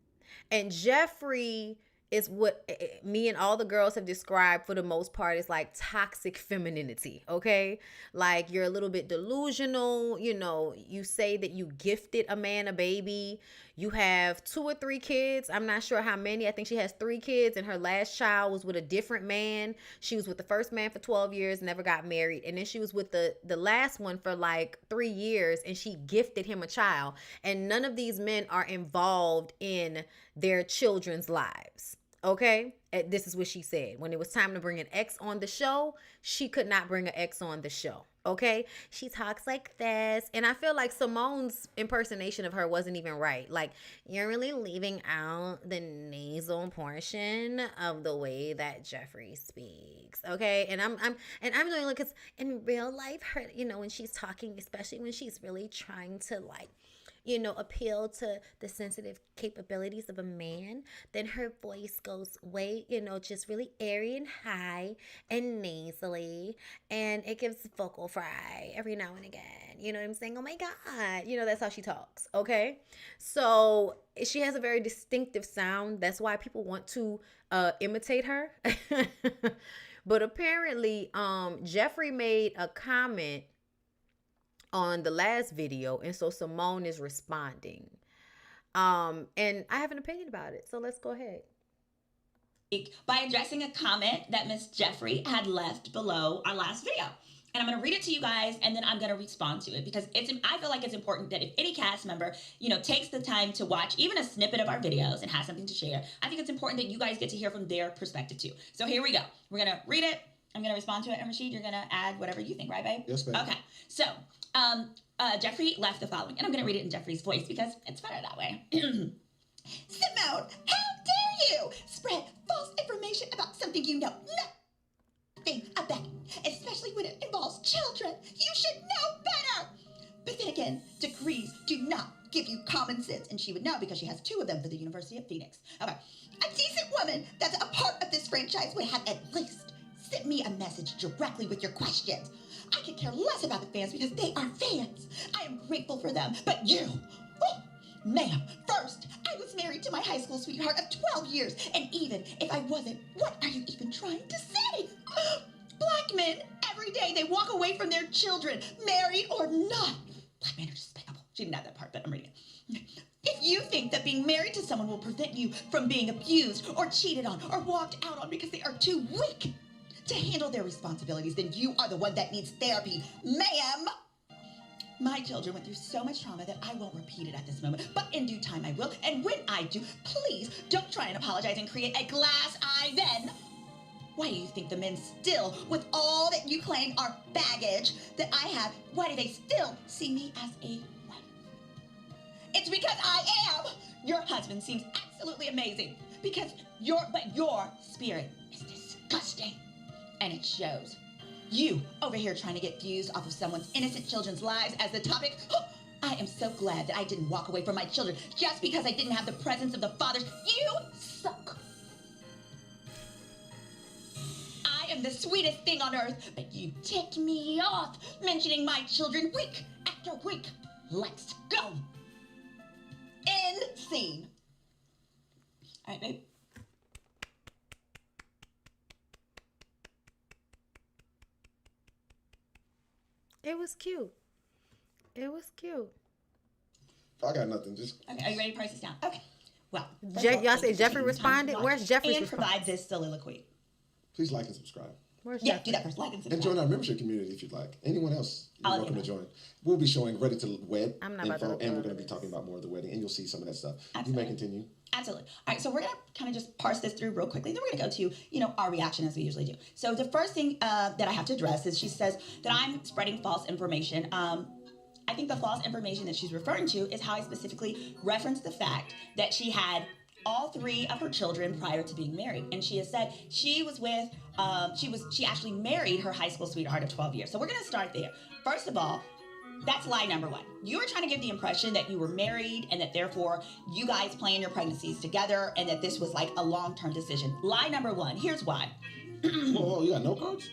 And Jeffrey is what me and all the girls have described for the most part is like toxic femininity, okay? Like you're a little bit delusional, you know, you say that you gifted a man a baby. You have 2 or 3 kids. I'm not sure how many. I think she has 3 kids, and her last child was with a different man. She was with the first man for 12 years, never got married. And then she was with the last one for like 3 years, and she gifted him a child. And none of these men are involved in their children's lives. Okay, this is what she said. When it was time to bring an ex on the show, she could not bring an ex on the show. Okay, she talks like this, and I feel like Simone's impersonation of her wasn't even right. Like, you're really leaving out the nasal portion of the way that Jeffrey speaks. Okay, and I'm doing like, because in real life, her, you know, when she's talking, especially when she's really trying to like, you know, appeal to the sensitive capabilities of a man, then her voice goes way, you know, just really airy and high and nasally, and it gives vocal fry every now and again. You know what I'm saying? Oh my God. You know, that's how she talks. Okay. So she has a very distinctive sound. That's why people want to imitate her. But apparently, Jeffrey made a comment on the last video, and so Simone is responding, and I have an opinion about it, so let's go ahead. By addressing a comment that Miss Jeffrey had left below our last video, and I'm going to read it to you guys, and then I'm going to respond to it, because I feel like it's important that if any cast member, you know, takes the time to watch even a snippet of our videos and has something to share, I think it's important that you guys get to hear from their perspective too. So here we go. We're going to read it. I'm going to respond to it, and Rashid, you're going to add whatever you think, right, babe? Yes, ma'am. Okay. So, Jeffrey left the following, and I'm going to read it in Jeffrey's voice because it's better that way. Simone, how dare you spread false information about something you know nothing about, especially when it involves children. You should know better. But then again, degrees do not give you common sense, and she would know because she has 2 of them for the University of Phoenix. Okay. A decent woman that's a part of this franchise would have at least sent me a message directly with your questions. I could care less about the fans because they are fans. I am grateful for them, but you, oh, ma'am, first, I was married to my high school sweetheart of 12 years, and even if I wasn't, what are you even trying to say? Black men, every day, they walk away from their children, married or not. Black men are despicable. She didn't have that part, but I'm reading it. If you think that being married to someone will prevent you from being abused or cheated on or walked out on because they are too weak to handle their responsibilities, then you are the one that needs therapy, ma'am. My children went through so much trauma that I won't repeat it at this moment, but in due time I will. And when I do, please don't try and apologize and create a glass eye then. Why do you think the men still, with all that you claim are baggage that I have, why do they still see me as a wife? It's because I am. Your husband seems absolutely amazing because your spirit is disgusting. And it shows. You over here trying to get views off of someone's innocent children's lives as the topic. I am so glad that I didn't walk away from my children just because I didn't have the presence of the fathers. You suck. I am the sweetest thing on earth, but you ticked me off mentioning my children week after week. Let's go. End scene. All right, babe. It was cute. It was cute. I got nothing. Just Okay, are you ready to price this down? Okay. Well, Y'all say Jeffrey responded? Where's Jeffrey's and response? provide this soliloquy. please like and subscribe. Where's Yeah, Jeffrey? do that first. Like and subscribe. And join our membership community if you'd like. Anyone else, you're I'll welcome to do that. join. We'll be showing Ready to Wed I'm not about to info, look and we're forward going to to be talking about more of the wedding, and you'll see some of that stuff. Absolutely. You may continue. Absolutely. All right, so we're going to kind of just parse this through real quickly. Then we're going to go to, our reaction as we usually do. So the first thing that I have to address is she says that I'm spreading false information. I think the false information that she's referring to is how I specifically referenced the fact that she had all 3 of her children prior to being married. And she has said she was with, she actually married her high school sweetheart of 12 years. So we're going to start there. First of all, that's lie number 1. You were trying to give the impression that you were married and that therefore you guys planned your pregnancies together and that this was like a long-term decision. Lie number 1. Here's why. Whoa, you got no cards?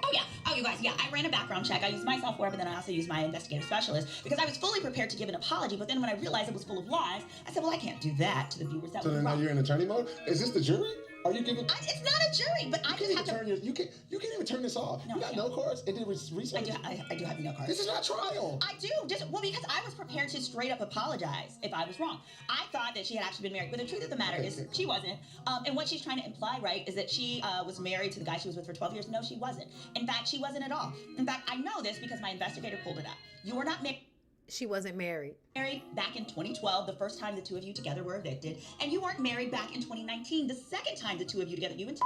Oh, yeah. Oh, you guys, yeah. I ran a background check. I used my software, but then I also used my investigative specialist because I was fully prepared to give an apology. But then when I realized it was full of lies, I said, well, I can't do that to the viewers. That So was then now wrong. you're in attorney mode? Is this the jury? Are you giving? It's not a jury, but I just have to. You can't even turn this off. No, you got no. no cards and did research. I do have no cards. This is not trial. I do, because I was prepared to straight up apologize if I was wrong. I thought that she had actually been married, but the truth of the matter is she wasn't. And what she's trying to imply, right, is that she was married to the guy she was with for 12 years. No, she wasn't. In fact, she wasn't at all. In fact, I know this because my investigator pulled it up. You were not married. She wasn't married. Married back in 2012, the first time the two of you together were evicted, and you weren't married back in 2019, the second time the two of you together, you and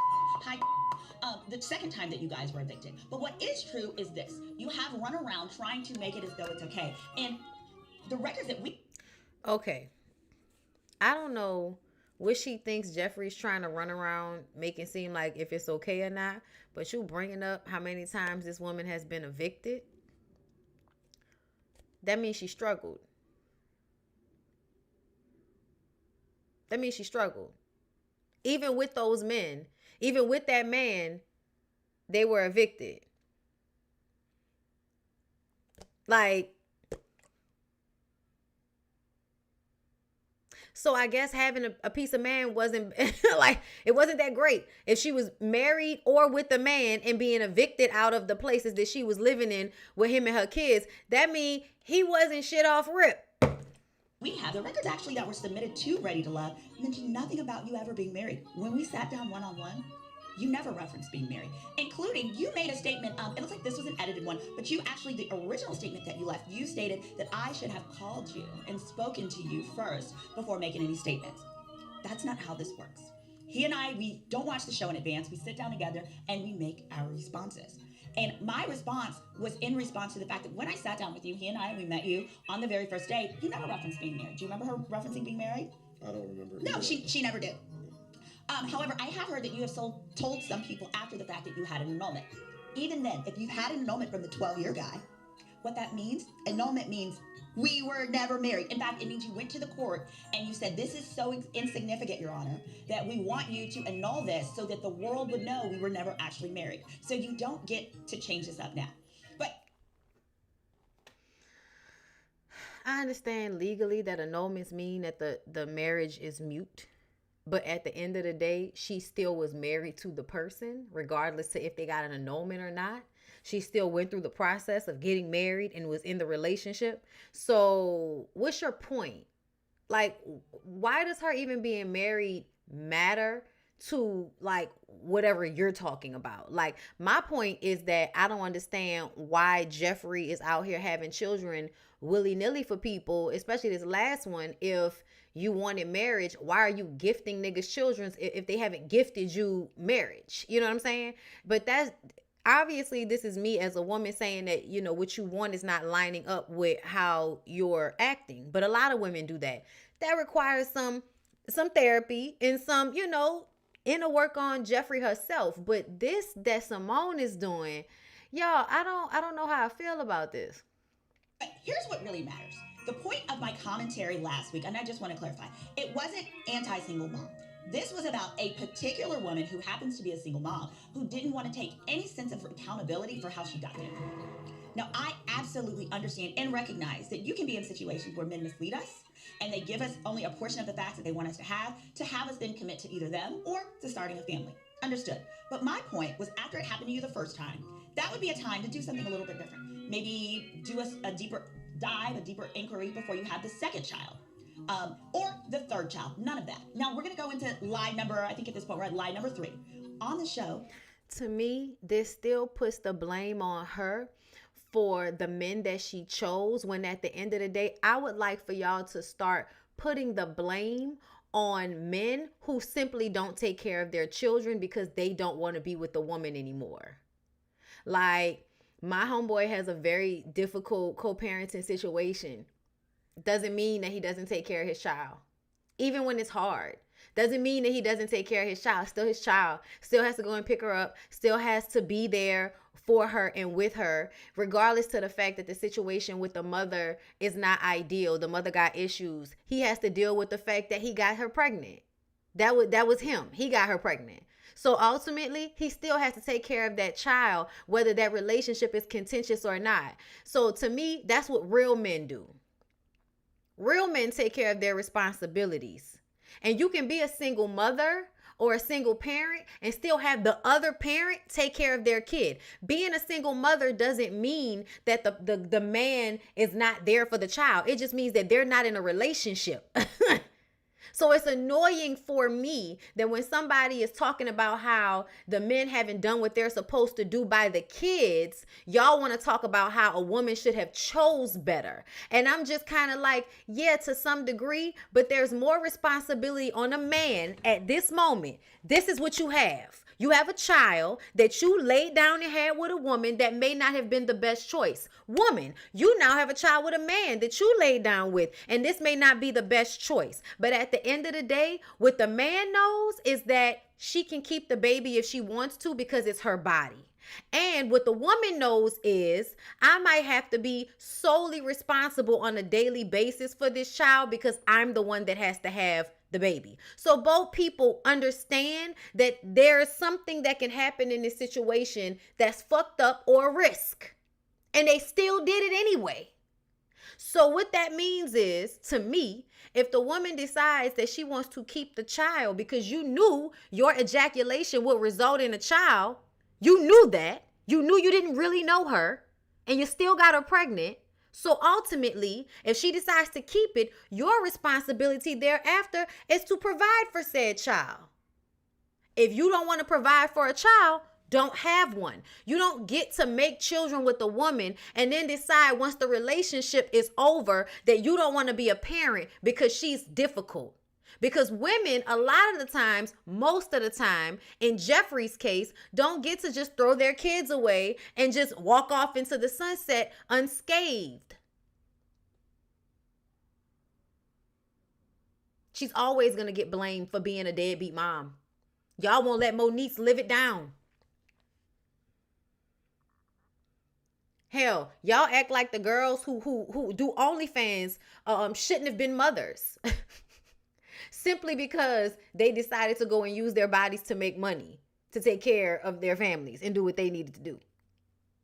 the second time that you guys were evicted. But what is true is this: you have run around trying to make it as though it's okay, and the records that we. Okay, I don't know what she thinks Jeffrey's trying to run around making seem like if it's okay or not. But you bringing up how many times this woman has been evicted. That means she struggled. That means she struggled. Even with those men, even with that man, they were evicted. Like, so I guess having a piece of man wasn't like, it wasn't that great. If she was married or with a man and being evicted out of the places that she was living in with him and her kids, that means he wasn't shit off rip. We have the records actually that were submitted to Ready to Love mentioned nothing about you ever being married. When we sat down one-on-one, you never referenced being married, including you made a statement. It looks like this was an edited one, but you actually, the original statement that you left, you stated that I should have called you and spoken to you first before making any statements. That's not how this works. He and I, we don't watch the show in advance. We sit down together and we make our responses. And my response was in response to the fact that when I sat down with you, he and I, we met you on the very first date, he never referenced being married. Do you remember her referencing being married? I don't remember. No, she never did. However, I have heard that you have told some people after the fact that you had an annulment. Even then, if you've had an annulment from the 12-year guy, what that means, annulment means we were never married. In fact, it means you went to the court and you said, this is so insignificant, Your Honor, that we want you to annul this so that the world would know we were never actually married. So you don't get to change this up now. But I understand legally that annulments mean that the marriage is mute. But at the end of the day, she still was married to the person, regardless to if they got an annulment or not. She still went through the process of getting married and was in the relationship. So what's your point? Like, why does her even being married matter to like whatever you're talking about? Like, my point is that I don't understand why Jeffrey is out here having children willy-nilly for people, especially this last one. If you wanted marriage, why are you gifting niggas children if they haven't gifted you marriage? You know what I'm saying? But that's obviously, this is me as a woman saying that, you know, what you want is not lining up with how you're acting. But a lot of women do that. That requires some therapy and some, you know, inner work on Jeffrey herself. But this that Simone is doing, y'all, I don't know how I feel about this. here's what really matters. The point of my commentary last week, and I just want to clarify, it wasn't anti-single mom. This was about a particular woman who happens to be a single mom who didn't want to take any sense of accountability for how she got there. Now, I absolutely understand and recognize that you can be in situations where men mislead us and they give us only a portion of the facts that they want us to have us then commit to either them or to starting a family. Understood. But my point was, after it happened to you the first time, that would be a time to do something a little bit different. Maybe do a deeper dive, a deeper inquiry before you have the second child. Or the third child. None of that. Now, we're going to go into lie number, I think at this point we're at lie number 3. On the show. To me, this still puts the blame on her for the men that she chose, when at the end of the day, I would like for y'all to start putting the blame on men who simply don't take care of their children because they don't want to be with the woman anymore. Like, my homeboy has a very difficult co-parenting situation. Doesn't mean that he doesn't take care of his child. Even when it's hard. Doesn't mean that he doesn't take care of his child. Still his child. Still has to go and pick her up. Still has to be there for her and with her. Regardless to the fact that the situation with the mother is not ideal. The mother got issues. He has to deal with the fact that he got her pregnant. That was him. He got her pregnant. So ultimately, he still has to take care of that child, whether that relationship is contentious or not. So to me, that's what real men do. Real men take care of their responsibilities. And you can be a single mother or a single parent and still have the other parent take care of their kid. Being a single mother doesn't mean that the man is not there for the child. It just means that they're not in a relationship. So it's annoying for me that when somebody is talking about how the men haven't done what they're supposed to do by the kids, y'all want to talk about how a woman should have chose better. And I'm just kind of like, yeah, to some degree, but there's more responsibility on a man at this moment. This is what you have. You have a child that you laid down and had with a woman that may not have been the best choice. Woman, you now have a child with a man that you laid down with, and this may not be the best choice. But at the end of the day, what the man knows is that she can keep the baby if she wants to because it's her body. And what the woman knows is I might have to be solely responsible on a daily basis for this child because I'm the one that has to have the baby. So both people understand that there is something that can happen in this situation that's fucked up or a risk. And they still did it anyway. So what that means is, to me, if the woman decides that she wants to keep the child because you knew your ejaculation would result in a child, you knew that, you knew you didn't really know her, and you still got her pregnant. So ultimately, if she decides to keep it, your responsibility thereafter is to provide for said child. If you don't want to provide for a child, don't have one. You don't get to make children with a woman and then decide once the relationship is over that you don't want to be a parent because she's difficult. Because women, a lot of the times, most of the time, in Jeffrey's case, don't get to just throw their kids away and just walk off into the sunset unscathed. She's always going to get blamed for being a deadbeat mom. Y'all won't let Monique live it down. Hell, y'all act like the girls who do OnlyFans shouldn't have been mothers. Simply because they decided to go and use their bodies to make money, to take care of their families and do what they needed to do.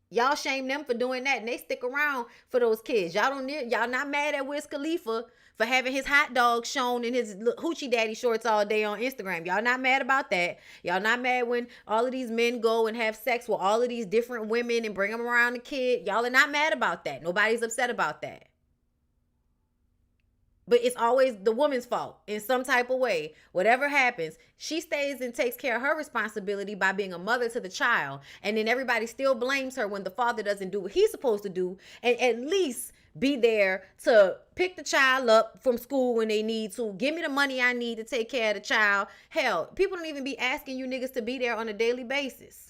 Y'all shame them for doing that and they stick around for those kids. Y'all not mad at Wiz Khalifa for having his hot dog shown in his hoochie daddy shorts all day on Instagram. Y'all not mad about that. Y'all not mad when all of these men go and have sex with all of these different women and bring them around the kid. Y'all are not mad about that. Nobody's upset about that. But it's always the woman's fault in some type of way. Whatever happens, she stays and takes care of her responsibility by being a mother to the child. And then everybody still blames her when the father doesn't do what he's supposed to do and at least be there to pick the child up from school when they need to. Give me the money I need to take care of the child. Hell, people don't even be asking you niggas to be there on a daily basis.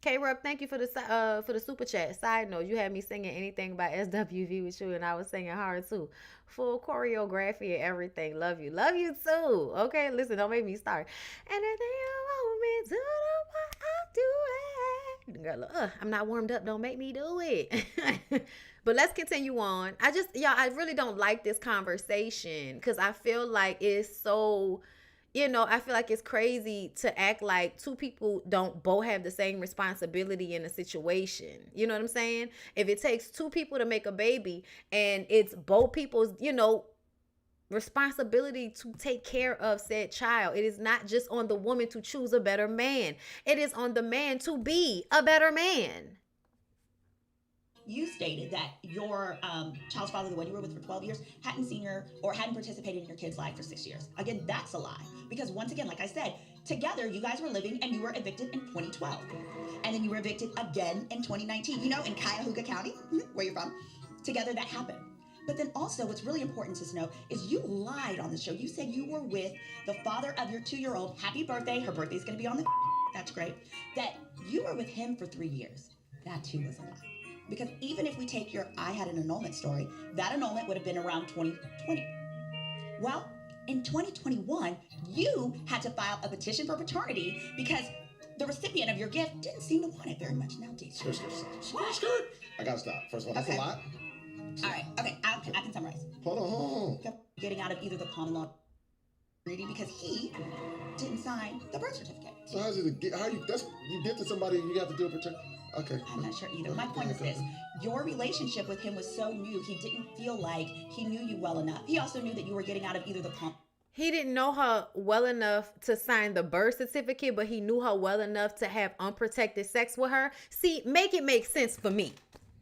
K-Rub, thank you for the super chat. Side note, you had me singing anything by SWV with you, and I was singing hard too. Full choreography and everything. Love you. Love you too. Okay, listen, don't make me start. Anything you want me to do, I'll do it. Girl, I'm not warmed up. Don't make me do it. But let's continue on. I really don't like this conversation because I feel like it's so... I feel like it's crazy to act like two people don't both have the same responsibility in a situation. You know what I'm saying? If it takes two people to make a baby and it's both people's, responsibility to take care of said child, it is not just on the woman to choose a better man. It is on the man to be a better man. You stated that your child's father, the one you were with for 12 years, hadn't seen your or hadn't participated in your kid's life for 6 years. Again, that's a lie. Because once again, like I said, together you guys were living and you were evicted in 2012. And then you were evicted again in 2019, in Cuyahoga County, where you're from. Together that happened. But then also what's really important to know is you lied on the show. You said you were with the father of your 2-year-old. Happy birthday. Her birthday's going to be on the... That's great. That you were with him for 3 years. That too was a lie. Because even if we take your I had an annulment story, that annulment would have been around 2020. Well, in 2021, you had to file a petition for paternity because the recipient of your gift didn't seem to want it very much. Now, Skirt. I gotta stop. First of all, that's a lot. All right. Okay. I can summarize. Hold on. Getting out of either the common law paternity because he didn't sign the birth certificate. So you get to somebody and you got to do a paternity? Okay. I'm not sure either. My point is this. Your relationship with him was so new, he didn't feel like he knew you well enough. He also knew that you were getting out of either the He didn't know her well enough to sign the birth certificate, but he knew her well enough to have unprotected sex with her. See, make it make sense for me.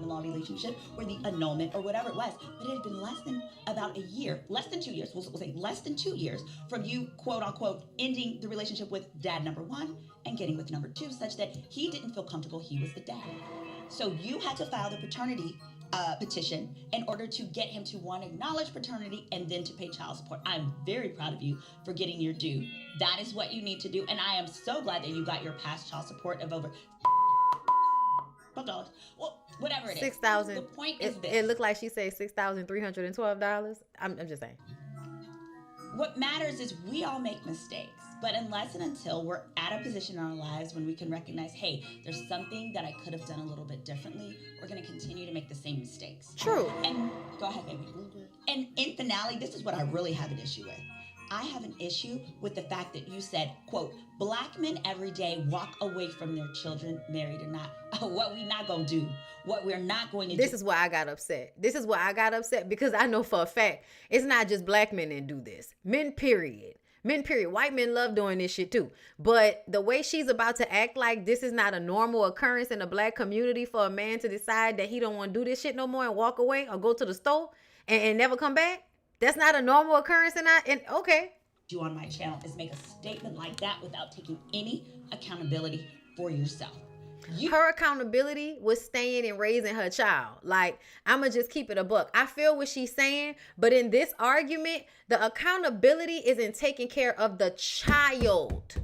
law relationship or the annulment or whatever it was, but it had been less than about a year, less than 2 years, we'll say less than 2 years from you, quote unquote, ending the relationship with dad number one and getting with number two, such that he didn't feel comfortable he was the dad. So you had to file the paternity petition in order to get him to, one, acknowledge paternity and then to pay child support. I'm very proud of you for getting your due. That is what you need to do, and I am so glad that you got your past child support of over $12. Well, whatever it is. $6,000. The point is this. It looked like she said $6,312. I'm just saying. What matters is we all make mistakes, but unless and until we're at a position in our lives when we can recognize, hey, there's something that I could have done a little bit differently, we're going to continue to make the same mistakes. True. And go ahead, baby. And in finale, this is what I really have an issue with. I have an issue with the fact that you said, quote, black men every day walk away from their children, married or not. What we not going to do, what we're not going to do. This is why I got upset. This is why I got upset, because I know for a fact it's not just black men that do this. Men, period. Men, period. White men love doing this shit too. But the way she's about to act like this is not a normal occurrence in the black community for a man to decide that he don't want to do this shit no more and walk away or go to the store and never come back. That's not a normal occurrence, and okay. You on my channel is make a statement like that without taking any accountability for yourself. Her accountability was staying and raising her child. Like, I'ma just keep it a buck. I feel what she's saying, but in this argument, the accountability is in taking care of the child.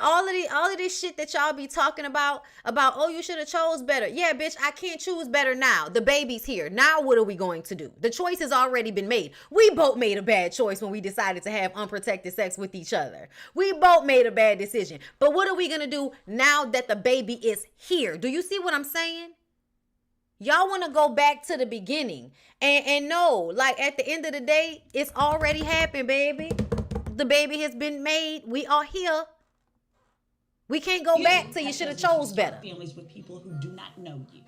All of this shit that y'all be talking about, oh, you should have chose better. Yeah, bitch, I can't choose better now. The baby's here. Now what are we going to do? The choice has already been made. We both made a bad choice when we decided to have unprotected sex with each other. We both made a bad decision. But what are we going to do now that the baby is here? Do you see what I'm saying? Y'all want to go back to the beginning. And no, like at the end of the day, it's already happened, baby. The baby has been made. We are here. We can't go back to you should have chose better. Families with people who do not know you.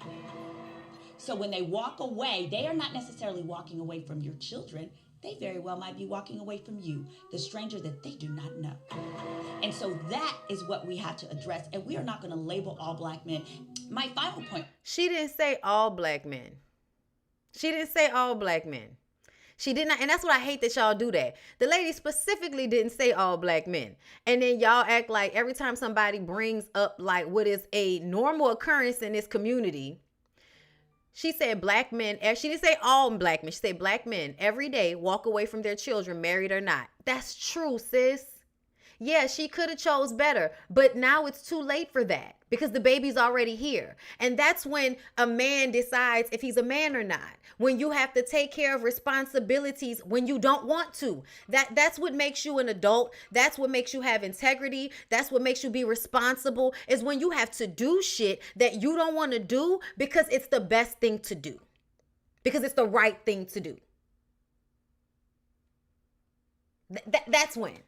So when they walk away, they are not necessarily walking away from your children. They very well might be walking away from you, the stranger that they do not know. And so that is what we have to address. And we are not going to label all black men. My final point. She didn't say all black men. She didn't say all black men. She did not, and that's what I hate that y'all do that. The lady specifically didn't say all black men. And then y'all act like every time somebody brings up like what is a normal occurrence in this community, she said black men, she didn't say all black men. She said black men every day walk away from their children, married or not. That's true, sis. Yeah, she could have chose better, but now it's too late for that because the baby's already here. And that's when a man decides if he's a man or not. When you have to take care of responsibilities when you don't want to. That's what makes you an adult. That's what makes you have integrity. That's what makes you be responsible, is when you have to do shit that you don't want to do because it's the best thing to do. Because it's the right thing to do. That's when.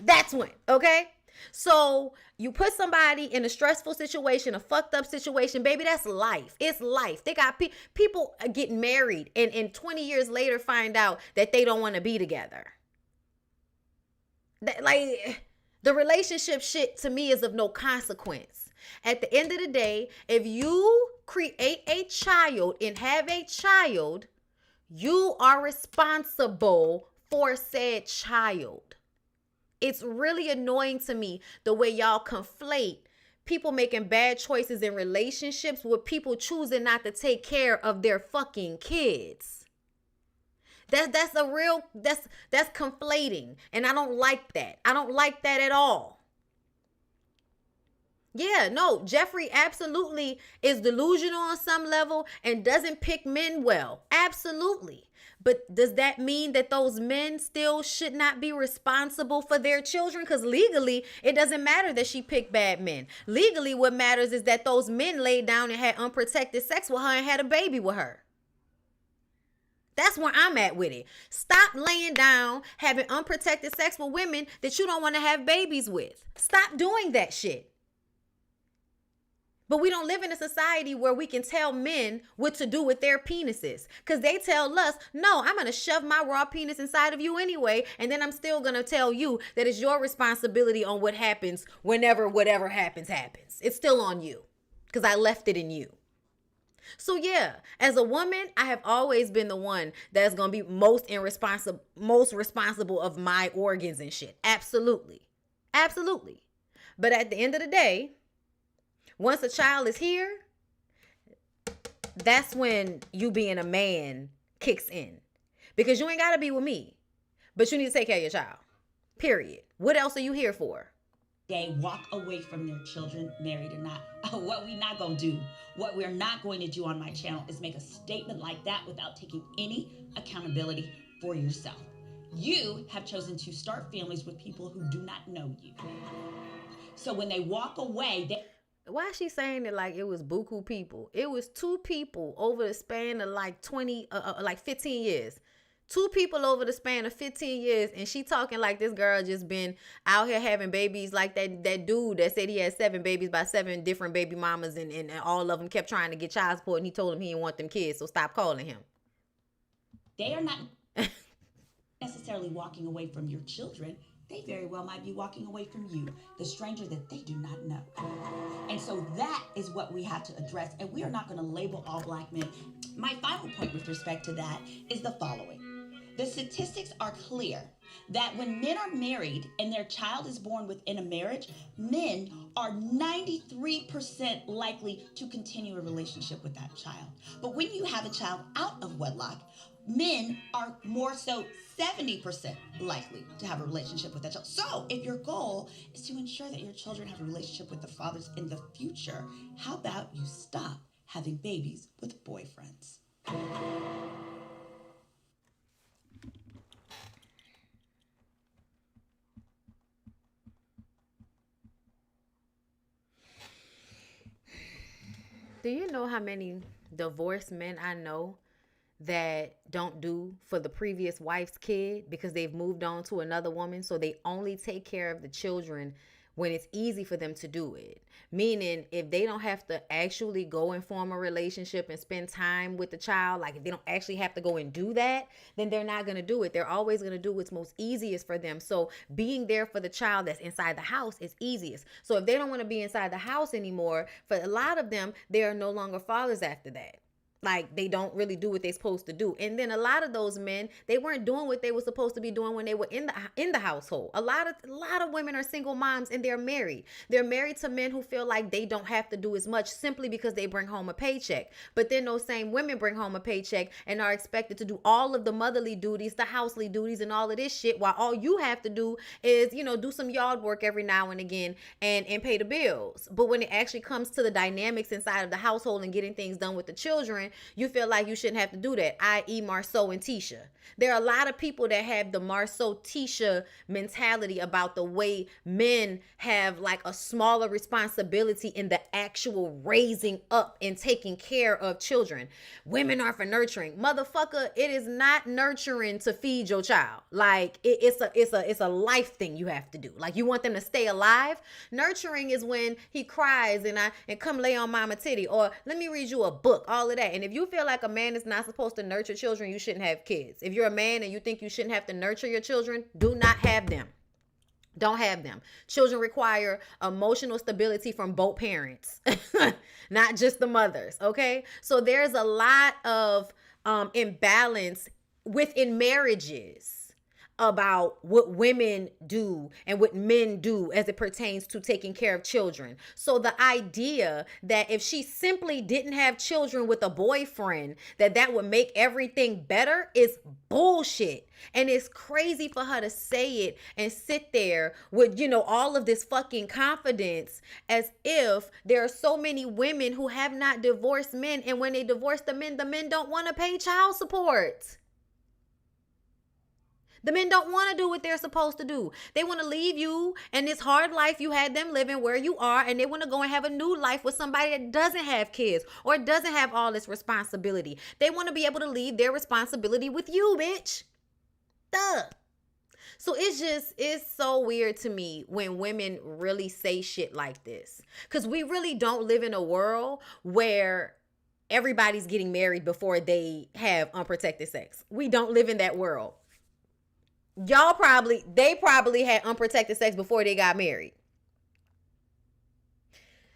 That's when, okay? So you put somebody in a stressful situation, a fucked up situation, baby, that's life. It's life. They got people get married and 20 years later find out that they don't want to be together. Like, the relationship shit to me is of no consequence. At the end of the day, if you create a child and have a child, you are responsible for said child. It's really annoying to me the way y'all conflate people making bad choices in relationships with people choosing not to take care of their fucking kids. That's conflating, and I don't like that. I don't like that at all. Yeah, no, Jeffrey absolutely is delusional on some level and doesn't pick men well. Absolutely. But does that mean that those men still should not be responsible for their children? Because legally, it doesn't matter that she picked bad men. Legally, what matters is that those men laid down and had unprotected sex with her and had a baby with her. That's where I'm at with it. Stop laying down, having unprotected sex with women that you don't want to have babies with. Stop doing that shit. But we don't live in a society where we can tell men what to do with their penises. Because they tell us, no, I'm going to shove my raw penis inside of you anyway. And then I'm still going to tell you that it's your responsibility on what happens whenever whatever happens. It's still on you. Because I left it in you. So yeah, as a woman, I have always been the one that's going to be most responsible of my organs and shit. Absolutely. Absolutely. But at the end of the day, once a child is here, that's when you being a man kicks in. Because you ain't got to be with me, but you need to take care of your child. Period. What else are you here for? They walk away from their children, married or not. What we not going to do, what we're not going to do on my channel is make a statement like that without taking any accountability for yourself. You have chosen to start families with people who do not know you. So when they walk away, why is she saying it like it was buku people? It was 2 people over the span of like 15 years. 2 people over the span of 15 years, and she talking like this girl just been out here having babies like that dude that said he had 7 babies by 7 different baby mamas, and all of them kept trying to get child support, and he told him he didn't want them kids, so stop calling him. They are not necessarily walking away from your children. They very well might be walking away from you, the stranger that they do not know. And so that is what we have to address. And we are not going to label all black men. My final point with respect to that is the following. The statistics are clear that when men are married and their child is born within a marriage, men are 93% likely to continue a relationship with that child. But when you have a child out of wedlock, men are more so 70% likely to have a relationship with that child. So if your goal is to ensure that your children have a relationship with the fathers in the future, how about you stop having babies with boyfriends? Do you know how many divorced men I know that don't do for the previous wife's kid because they've moved on to another woman? So they only take care of the children when it's easy for them to do it. Meaning, if they don't have to actually go and form a relationship and spend time with the child, like if they don't actually have to go and do that, then they're not going to do it. They're always going to do what's most easiest for them. So being there for the child that's inside the house is easiest. So if they don't want to be inside the house anymore, for a lot of them, they are no longer fathers after that. Like, they don't really do what they're supposed to do. And then a lot of those men, they weren't doing what they were supposed to be doing when they were in the household. A lot of women are single moms and they're married. They're married to men who feel like they don't have to do as much simply because they bring home a paycheck. But then those same women bring home a paycheck and are expected to do all of the motherly duties, the housely duties, and all of this shit, while all you have to do is, you know, do some yard work every now and again and pay the bills. But when it actually comes to the dynamics inside of the household and getting things done with the children, you feel like you shouldn't have to do that, i.e. Marceau and Tisha. There are a lot of people that have the Marceau Tisha mentality about the way men have like a smaller responsibility in the actual raising up and taking care of children. Women are for nurturing. Motherfucker, it is not nurturing to feed your child. Like it's a life thing you have to do. Like, you want them to stay alive. Nurturing is when he cries and come lay on mama titty, or let me read you a book, all of that. And if you feel like a man is not supposed to nurture children, you shouldn't have kids. If you're a man and you think you shouldn't have to nurture your children, do not have them. Don't have them. Children require emotional stability from both parents, not just the mothers. Okay. So there's a lot of imbalance within marriages about what women do and what men do as it pertains to taking care of children. So the idea that if she simply didn't have children with a boyfriend, that would make everything better is bullshit. And it's crazy for her to say it and sit there with, you know, all of this fucking confidence, as if there are so many women who have not divorced men, and when they divorce the men don't want to pay child support. The men don't want to do what they're supposed to do. They want to leave you and this hard life you had them living where you are, and they want to go and have a new life with somebody that doesn't have kids or doesn't have all this responsibility. They want to be able to leave their responsibility with you, bitch. Duh. So it's so weird to me when women really say shit like this. Because we really don't live in a world where everybody's getting married before they have unprotected sex. We don't live in that world. They probably had unprotected sex before they got married.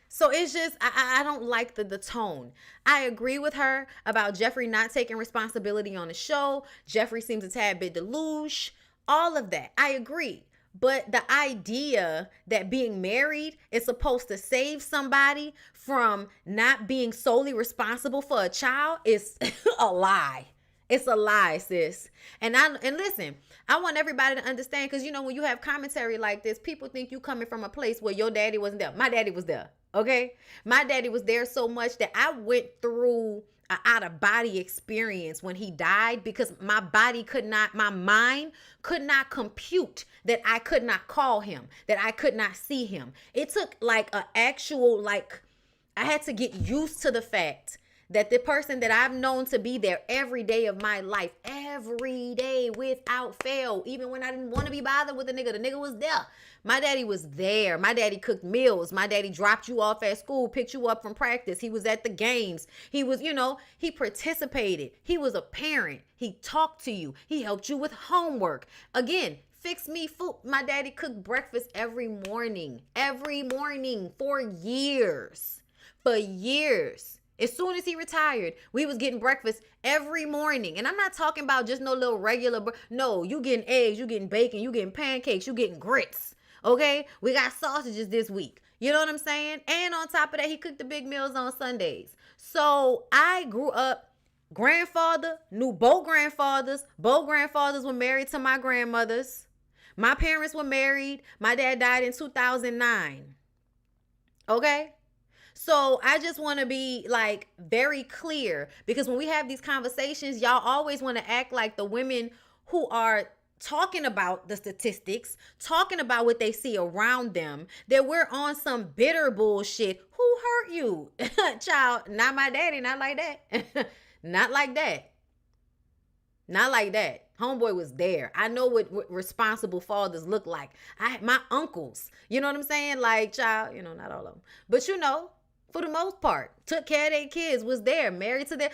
So it's just, I don't like the tone. I agree with her about Jeffree not taking responsibility on the show. Jeffree seems a tad bit deluge. All of that. I agree. But the idea that being married is supposed to save somebody from not being solely responsible for a child is a lie. It's a lie, sis. And listen, I want everybody to understand, because when you have commentary like this, people think you coming from a place where your daddy wasn't there. My daddy was there. Okay? My daddy was there so much that I went through an out-of-body experience when he died, because my mind could not compute that I could not call him, that I could not see him. It took I had to get used to the fact that the person that I've known to be there every day of my life, every day without fail, even when I didn't want to be bothered with the nigga was there. My daddy was there. My daddy cooked meals. My daddy dropped you off at school, picked you up from practice. He was at the games. He was, he participated. He was a parent. He talked to you. He helped you with homework. Again, fix me food. My daddy cooked breakfast every morning for years. For years. As soon as he retired, we was getting breakfast every morning. And I'm not talking about just no little regular, no, you getting eggs, you getting bacon, you getting pancakes, you getting grits. Okay? We got sausages this week. You know what I'm saying? And on top of that, he cooked the big meals on Sundays. So I grew up, grandfather, knew both grandfathers. Both grandfathers were married to my grandmothers. My parents were married. My dad died in 2009. Okay? So I just want to be very clear, because when we have these conversations, y'all always want to act like the women who are talking about the statistics, talking about what they see around them, that we're on some bitter bullshit. Who hurt you? Child, not my daddy, not like that. Not like that. Not like that. Homeboy was there. I know what responsible fathers look like. My uncles, you know what I'm saying? Child, not all of them. But for the most part, took care of their kids, was there, married to their,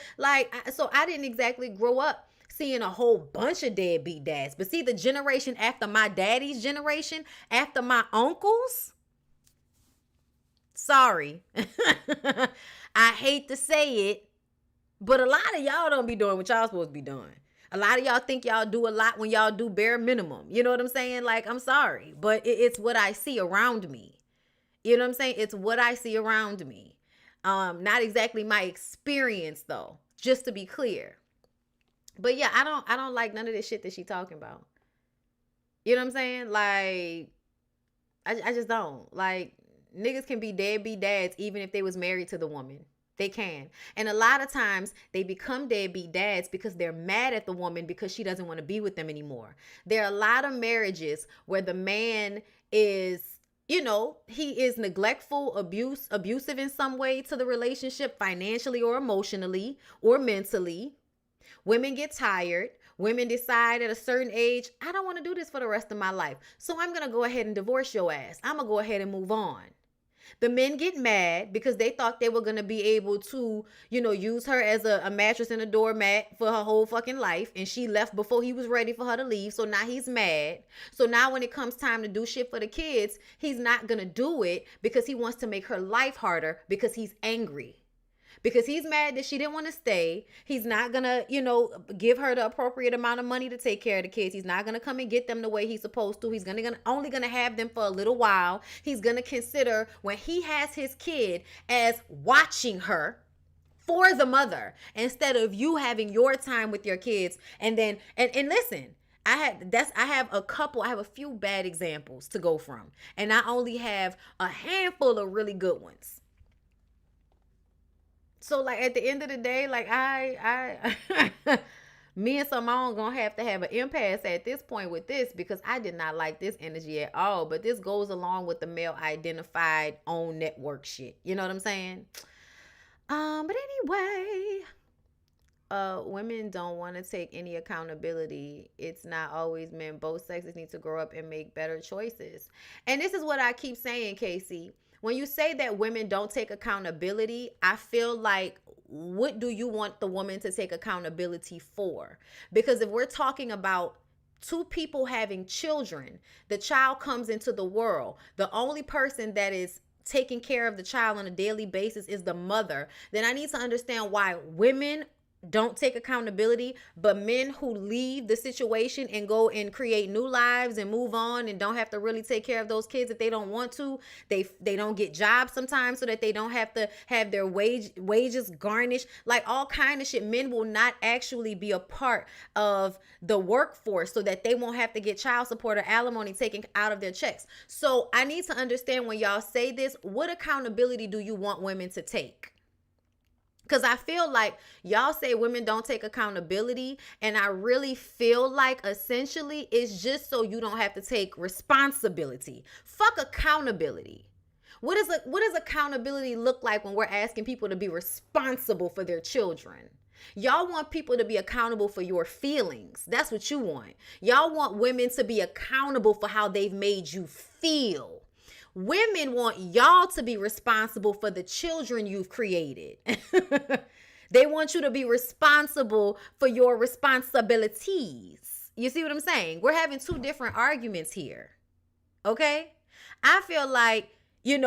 so I didn't exactly grow up seeing a whole bunch of deadbeat dads. But see, the generation after my daddy's generation, after my uncles, sorry, I hate to say it, but a lot of y'all don't be doing what y'all supposed to be doing. A lot of y'all think y'all do a lot when y'all do bare minimum. You know what I'm saying? I'm sorry, but it's what I see around me. You know what I'm saying? It's what I see around me. Not exactly my experience though, just to be clear. But yeah, I don't like none of this shit that she talking about. You know what I'm saying? I just don't. Niggas can be deadbeat dads even if they was married to the woman. They can. And a lot of times they become deadbeat dads because they're mad at the woman because she doesn't want to be with them anymore. There are a lot of marriages where the man is, he is neglectful, abusive in some way to the relationship, financially or emotionally or mentally. Women get tired. Women decide at a certain age, I don't want to do this for the rest of my life. So I'm going to go ahead and divorce your ass. I'm going to go ahead and move on. The men get mad because they thought they were going to be able to, use her as a mattress and a doormat for her whole fucking life. And she left before he was ready for her to leave. So now he's mad. So now when it comes time to do shit for the kids, he's not going to do it because he wants to make her life harder because he's angry. Because he's mad that she didn't want to stay. He's not going to, give her the appropriate amount of money to take care of the kids. He's not going to come and get them the way he's supposed to. He's only going to have them for a little while. He's going to consider when he has his kid as watching her for the mother instead of you having your time with your kids. And then, and listen, I have a few bad examples to go from. And I only have a handful of really good ones. So at the end of the day, I Me and Simone gonna have to have an impasse at this point with this because I did not like this energy at all. But this goes along with the male identified own network shit. You know what I'm saying? But anyway, women don't want to take any accountability. It's not always men. Both sexes need to grow up and make better choices. And this is what I keep saying, Casey. When you say that women don't take accountability, I feel like, what do you want the woman to take accountability for? Because if we're talking about two people having children, the child comes into the world. The only person that is taking care of the child on a daily basis is the mother. Then I need to understand why women don't take accountability, but men who leave the situation and go and create new lives and move on and don't have to really take care of those kids if they don't want to, they don't get jobs sometimes so that they don't have to have their wages garnished, like all kind of shit. Men will not actually be a part of the workforce so that they won't have to get child support or alimony taken out of their checks. So I need to understand, when y'all say this, what accountability do you want women to take? Because I feel like y'all say women don't take accountability, and I really feel like essentially it's just so you don't have to take responsibility. Fuck accountability. What does accountability look like when we're asking people to be responsible for their children? Y'all want people to be accountable for your feelings. That's what you want. Y'all want women to be accountable for how they've made you feel. Women want y'all to be responsible for the children you've created. They want you to be responsible for your responsibilities. You see what I'm saying? We're having two different arguments here. Okay? I feel like, you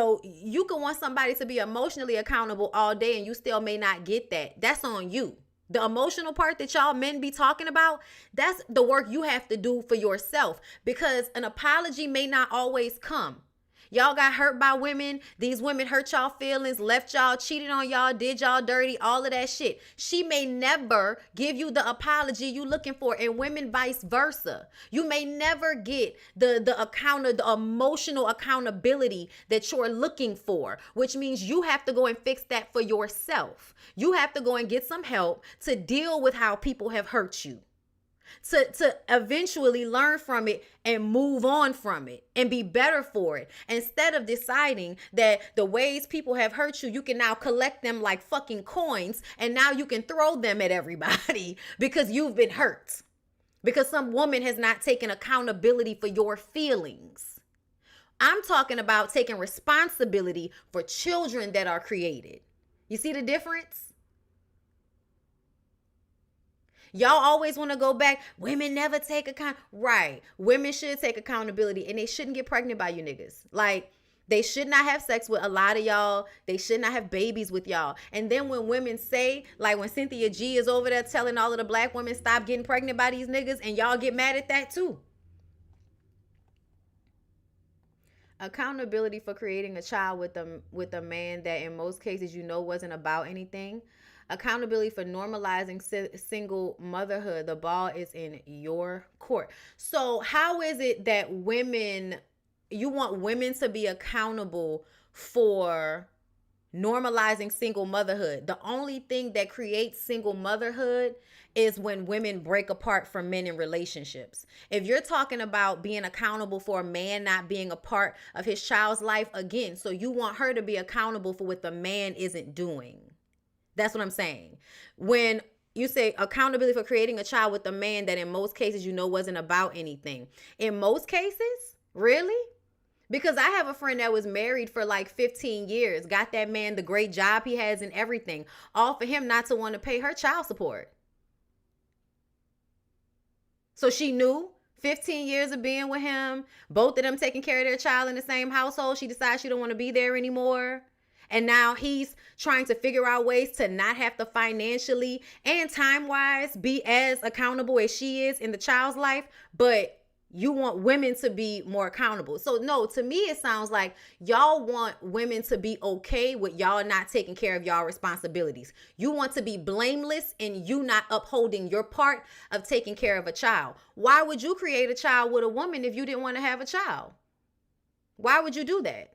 can want somebody to be emotionally accountable all day and you still may not get that. That's on you. The emotional part that y'all men be talking about, that's the work you have to do for yourself, because an apology may not always come. Y'all got hurt by women. These women hurt y'all feelings, left y'all, cheated on y'all, did y'all dirty, all of that shit. She may never give you the apology you looking for, and women vice versa. You may never get the emotional accountability that you're looking for, which means you have to go and fix that for yourself. You have to go and get some help to deal with how people have hurt you. To eventually learn from it and move on from it and be better for it. Instead of deciding that the ways people have hurt you, you can now collect them like fucking coins and now you can throw them at everybody because you've been hurt. Because some woman has not taken accountability for your feelings. I'm talking about taking responsibility for children that are created. You see the difference? Y'all always want to go back. Women never take account. Right. Women should take accountability, and they shouldn't get pregnant by you niggas. Like, they should not have sex with a lot of y'all. They should not have babies with y'all. And then when women say, like when Cynthia G is over there telling all of the black women stop getting pregnant by these niggas, and y'all get mad at that too. Accountability for creating a child with a man that in most cases wasn't about anything. Accountability for normalizing single motherhood. The ball is in your court. So how is it that you want women to be accountable for normalizing single motherhood? The only thing that creates single motherhood is when women break apart from men in relationships. If you're talking about being accountable for a man not being a part of his child's life, again, so you want her to be accountable for what the man isn't doing. That's what I'm saying. When you say accountability for creating a child with a man that in most cases wasn't about anything. In most cases? Really? Because I have a friend that was married for like 15 years, got that man the great job he has and everything, all for him not to want to pay her child support. So she knew 15 years of being with him, both of them taking care of their child in the same household. She decides she don't want to be there anymore. And now he's trying to figure out ways to not have to financially and time-wise be as accountable as she is in the child's life. But you want women to be more accountable. So no, to me, it sounds like y'all want women to be okay with y'all not taking care of y'all responsibilities. You want to be blameless and you not upholding your part of taking care of a child. Why would you create a child with a woman if you didn't want to have a child? Why would you do that?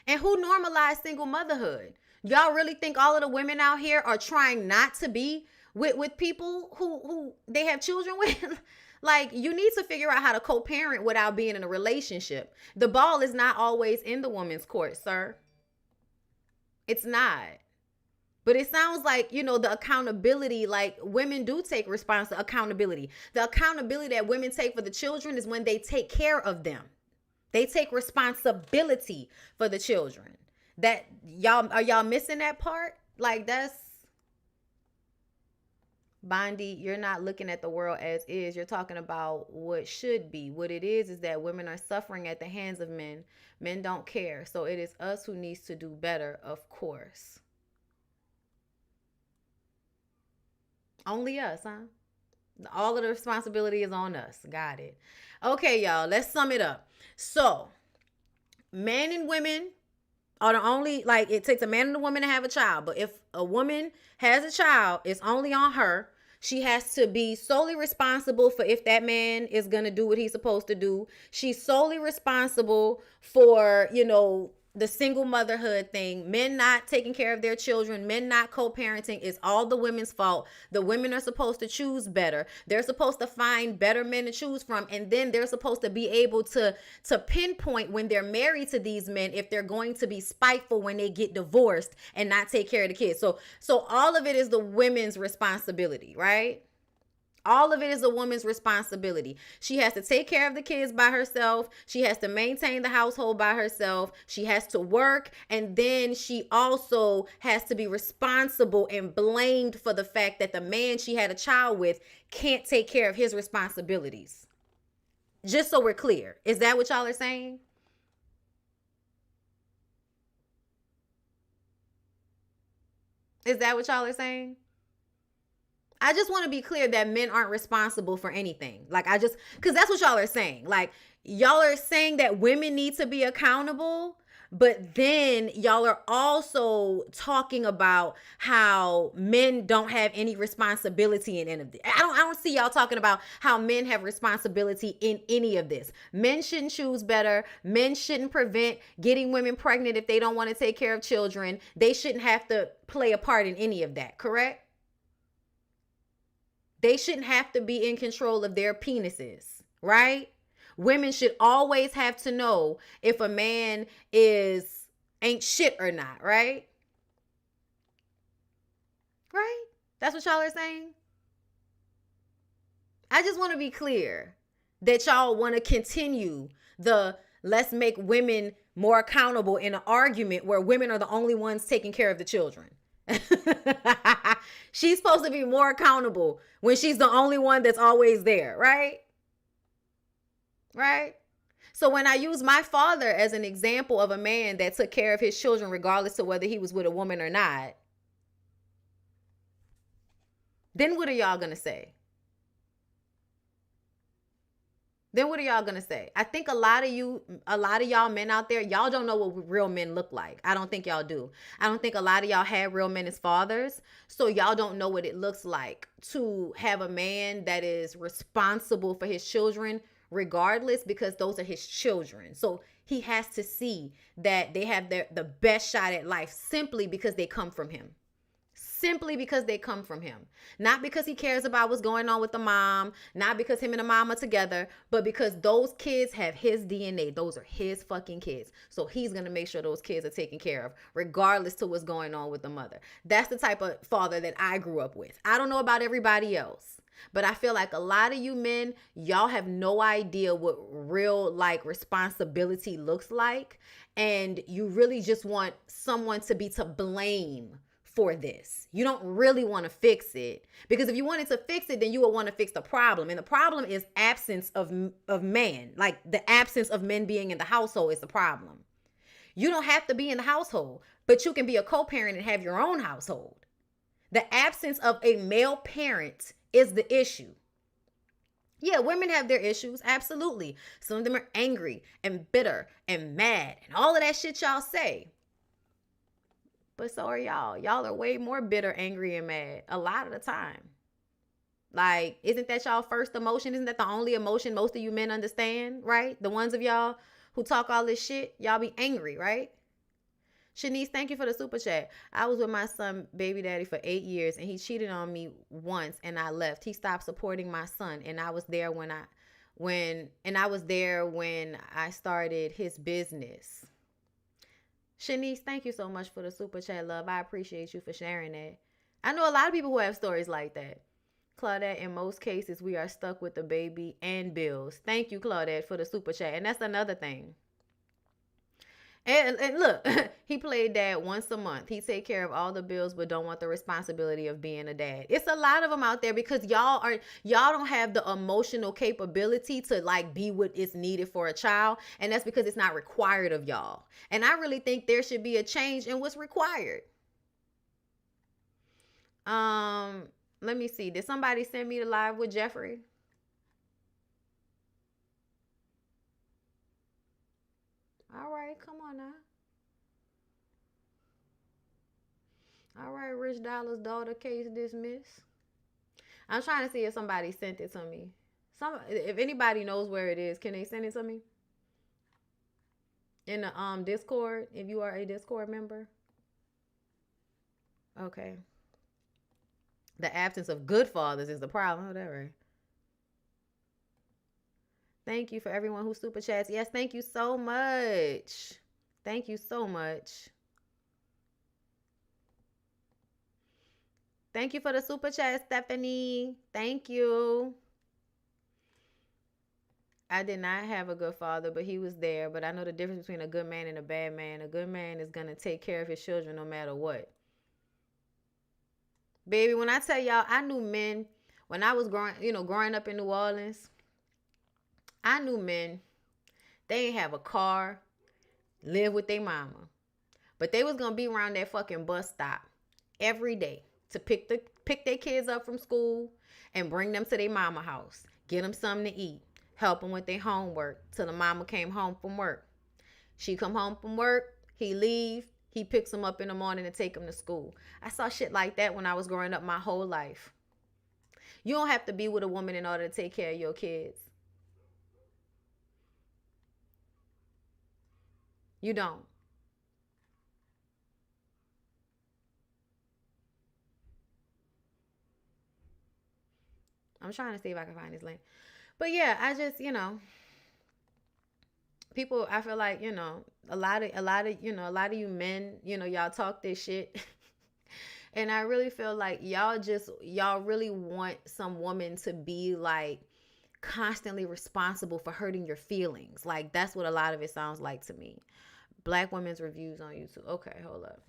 And who normalized single motherhood? Y'all really think all of the women out here are trying not to be with people who they have children with. Like, you need to figure out how to co-parent without being in a relationship. The ball is not always in the woman's court, sir. It's not. But it sounds like, you know, the accountability, like women do take accountability. The accountability that women take for the children is when they take care of them. They take responsibility for the children. That are y'all missing that part? Like, that's Bondi, you're not looking at the world as is. You're talking about what should be. What it is that women are suffering at the hands of men. Men don't care. So it is us who needs to do better, of course. Only us, huh? All of the responsibility is on us. Got it. Okay, y'all, let's sum it up. So, men and women are the only, like, it takes a man and a woman to have a child. But if a woman has a child, it's only on her. She has to be solely responsible for if that man is going to do what he's supposed to do. She's solely responsible for, you know, the single motherhood thing. Men not taking care of their children, men not co-parenting is all the women's fault. The women are supposed to choose better. They're supposed to find better men to choose from. And then they're supposed to be able to pinpoint when they're married to these men if they're going to be spiteful when they get divorced and not take care of the kids. So all of it is the women's responsibility, right? All of it is a woman's responsibility. She has to take care of the kids by herself. She has to maintain the household by herself. She has to work. And then she also has to be responsible and blamed for the fact that the man she had a child with can't take care of his responsibilities. Just so we're clear. Is that what y'all are saying? Is that what y'all are saying? I just want to be clear that men aren't responsible for anything. Like, because that's what y'all are saying. Like, y'all are saying that women need to be accountable, but then y'all are also talking about how men don't have any responsibility in any of this. I don't see y'all talking about how men have responsibility in any of this. Men shouldn't choose better. Men shouldn't prevent getting women pregnant if they don't want to take care of children. They shouldn't have to play a part in any of that, correct? They shouldn't have to be in control of their penises, right? Women should always have to know if a man ain't shit or not, right? Right? That's what y'all are saying? I just want to be clear that y'all want to continue the let's make women more accountable in an argument where women are the only ones taking care of the children. She's supposed to be more accountable when she's the only one that's always there, right? Right? So when I use my father as an example of a man that took care of his children regardless of whether he was with a woman or not, then what are y'all going to say? Then what are y'all going to say? I think a lot of y'all men out there, y'all don't know what real men look like. I don't think y'all do. I don't think a lot of y'all had real men as fathers. So y'all don't know what it looks like to have a man that is responsible for his children regardless, because those are his children. So he has to see that they have the best shot at life simply because they come from him. Simply because they come from him. Not because he cares about what's going on with the mom, not because him and the mom are together, but because those kids have his DNA. Those are his fucking kids. So he's going to make sure those kids are taken care of, regardless to what's going on with the mother. That's the type of father that I grew up with. I don't know about everybody else, but I feel like a lot of you men, y'all have no idea what real like responsibility looks like. And you really just want someone to be to blame for this. You don't really want to fix it, because if you wanted to fix it, then you would want to fix the problem. And the problem is absence of man. Like, the absence of men being in the household is the problem. You don't have to be in the household, but you can be a co-parent and have your own household. The absence of a male parent is the issue. Yeah, women have their issues. Absolutely. Some of them are angry and bitter and mad and all of that shit y'all say. But so are y'all. Y'all are way more bitter, angry, and mad a lot of the time. Like, isn't that y'all first emotion? Isn't that the only emotion most of you men understand, right? The ones of y'all who talk all this shit, y'all be angry, right? Shanice, thank you for the super chat. I was with my son, baby daddy, for 8 years, and he cheated on me once, and I left. He stopped supporting my son, and I was there when I started his business. Shanice, thank you so much for the super chat, love. I appreciate you for sharing that. I know a lot of people who have stories like that. Claudette, in most cases, we are stuck with the baby and bills. Thank you, Claudette, for the super chat. And that's another thing. And look, he played dad once a month. He take care of all the bills, but don't want the responsibility of being a dad. It's a lot of them out there because y'all don't have the emotional capability to like be what is needed for a child, and that's because it's not required of y'all. And I really think there should be a change in what's required. Let me see. Did somebody send me the live with Jeffrey? All right, come on now. All right, Rich Dollar's daughter case dismissed. I'm trying to see if somebody sent it to me. If anybody knows where it is, can they send it to me? In the Discord, if you are a Discord member. Okay. The absence of good fathers is the problem. Oh, that right. Thank you for everyone who super chats. Yes, thank you so much. Thank you so much. Thank you for the super chat, Stephanie. Thank you. I did not have a good father, but he was there. But I know the difference between a good man and a bad man. A good man is going to take care of his children no matter what. Baby, when I tell y'all, I knew men when I was growing up in New Orleans. I knew men, they ain't have a car, live with their mama. But they was going to be around that fucking bus stop every day to pick their kids up from school and bring them to their mama house. Get them something to eat. Help them with their homework till the mama came home from work. She come home from work, he leave, he picks them up in the morning and take them to school. I saw shit like that when I was growing up my whole life. You don't have to be with a woman in order to take care of your kids. You don't. I'm trying to see if I can find this link. But yeah, I just, people, I feel like, a lot of you men, y'all talk this shit. And I really feel like y'all really want some woman to be like constantly responsible for hurting your feelings. Like that's what a lot of it sounds like to me. Black women's reviews on YouTube. Okay, hold up.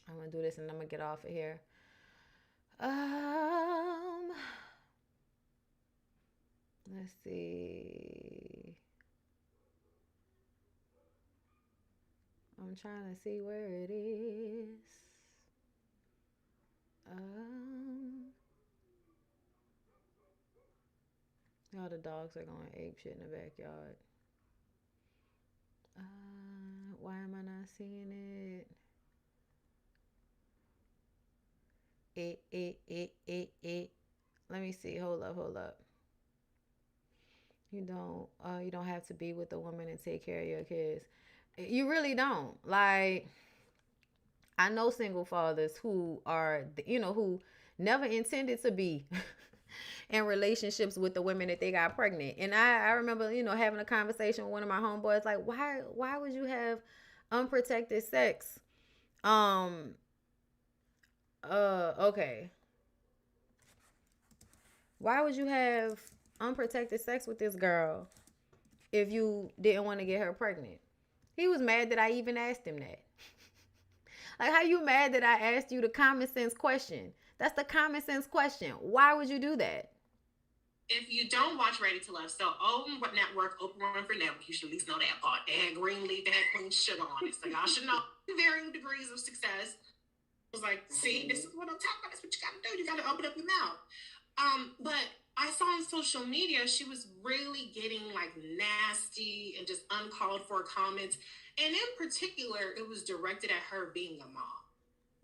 I'm gonna do this and I'm gonna get off of here. Let's see. I'm trying to see where it is. All the dogs are going ape shit in the backyard. Why am I not seeing it? It. Let me see. Hold up. You don't have to be with a woman and take care of your kids. You really don't. Like, I know single fathers who are, who never intended to be in relationships with the women that they got pregnant. And I remember, having a conversation with one of my homeboys, like, why would you have unprotected sex? Okay. Why would you have unprotected sex with this girl if you didn't want to get her pregnant? He was mad that I even asked him that. Like, how you mad that I asked you the common sense question? That's the common sense question. Why would you do that? If you don't watch Ready to Love, so Open Network, Open Run for Network, you should at least know that part. They had green leaf, they had queen sugar on it. So y'all should know varying degrees of success. It was like, see, this is what I'm talking about. That's what you got to do. You got to open up your mouth. But I saw on social media, she was really getting like nasty and just uncalled for comments. And in particular, it was directed at her being a mom.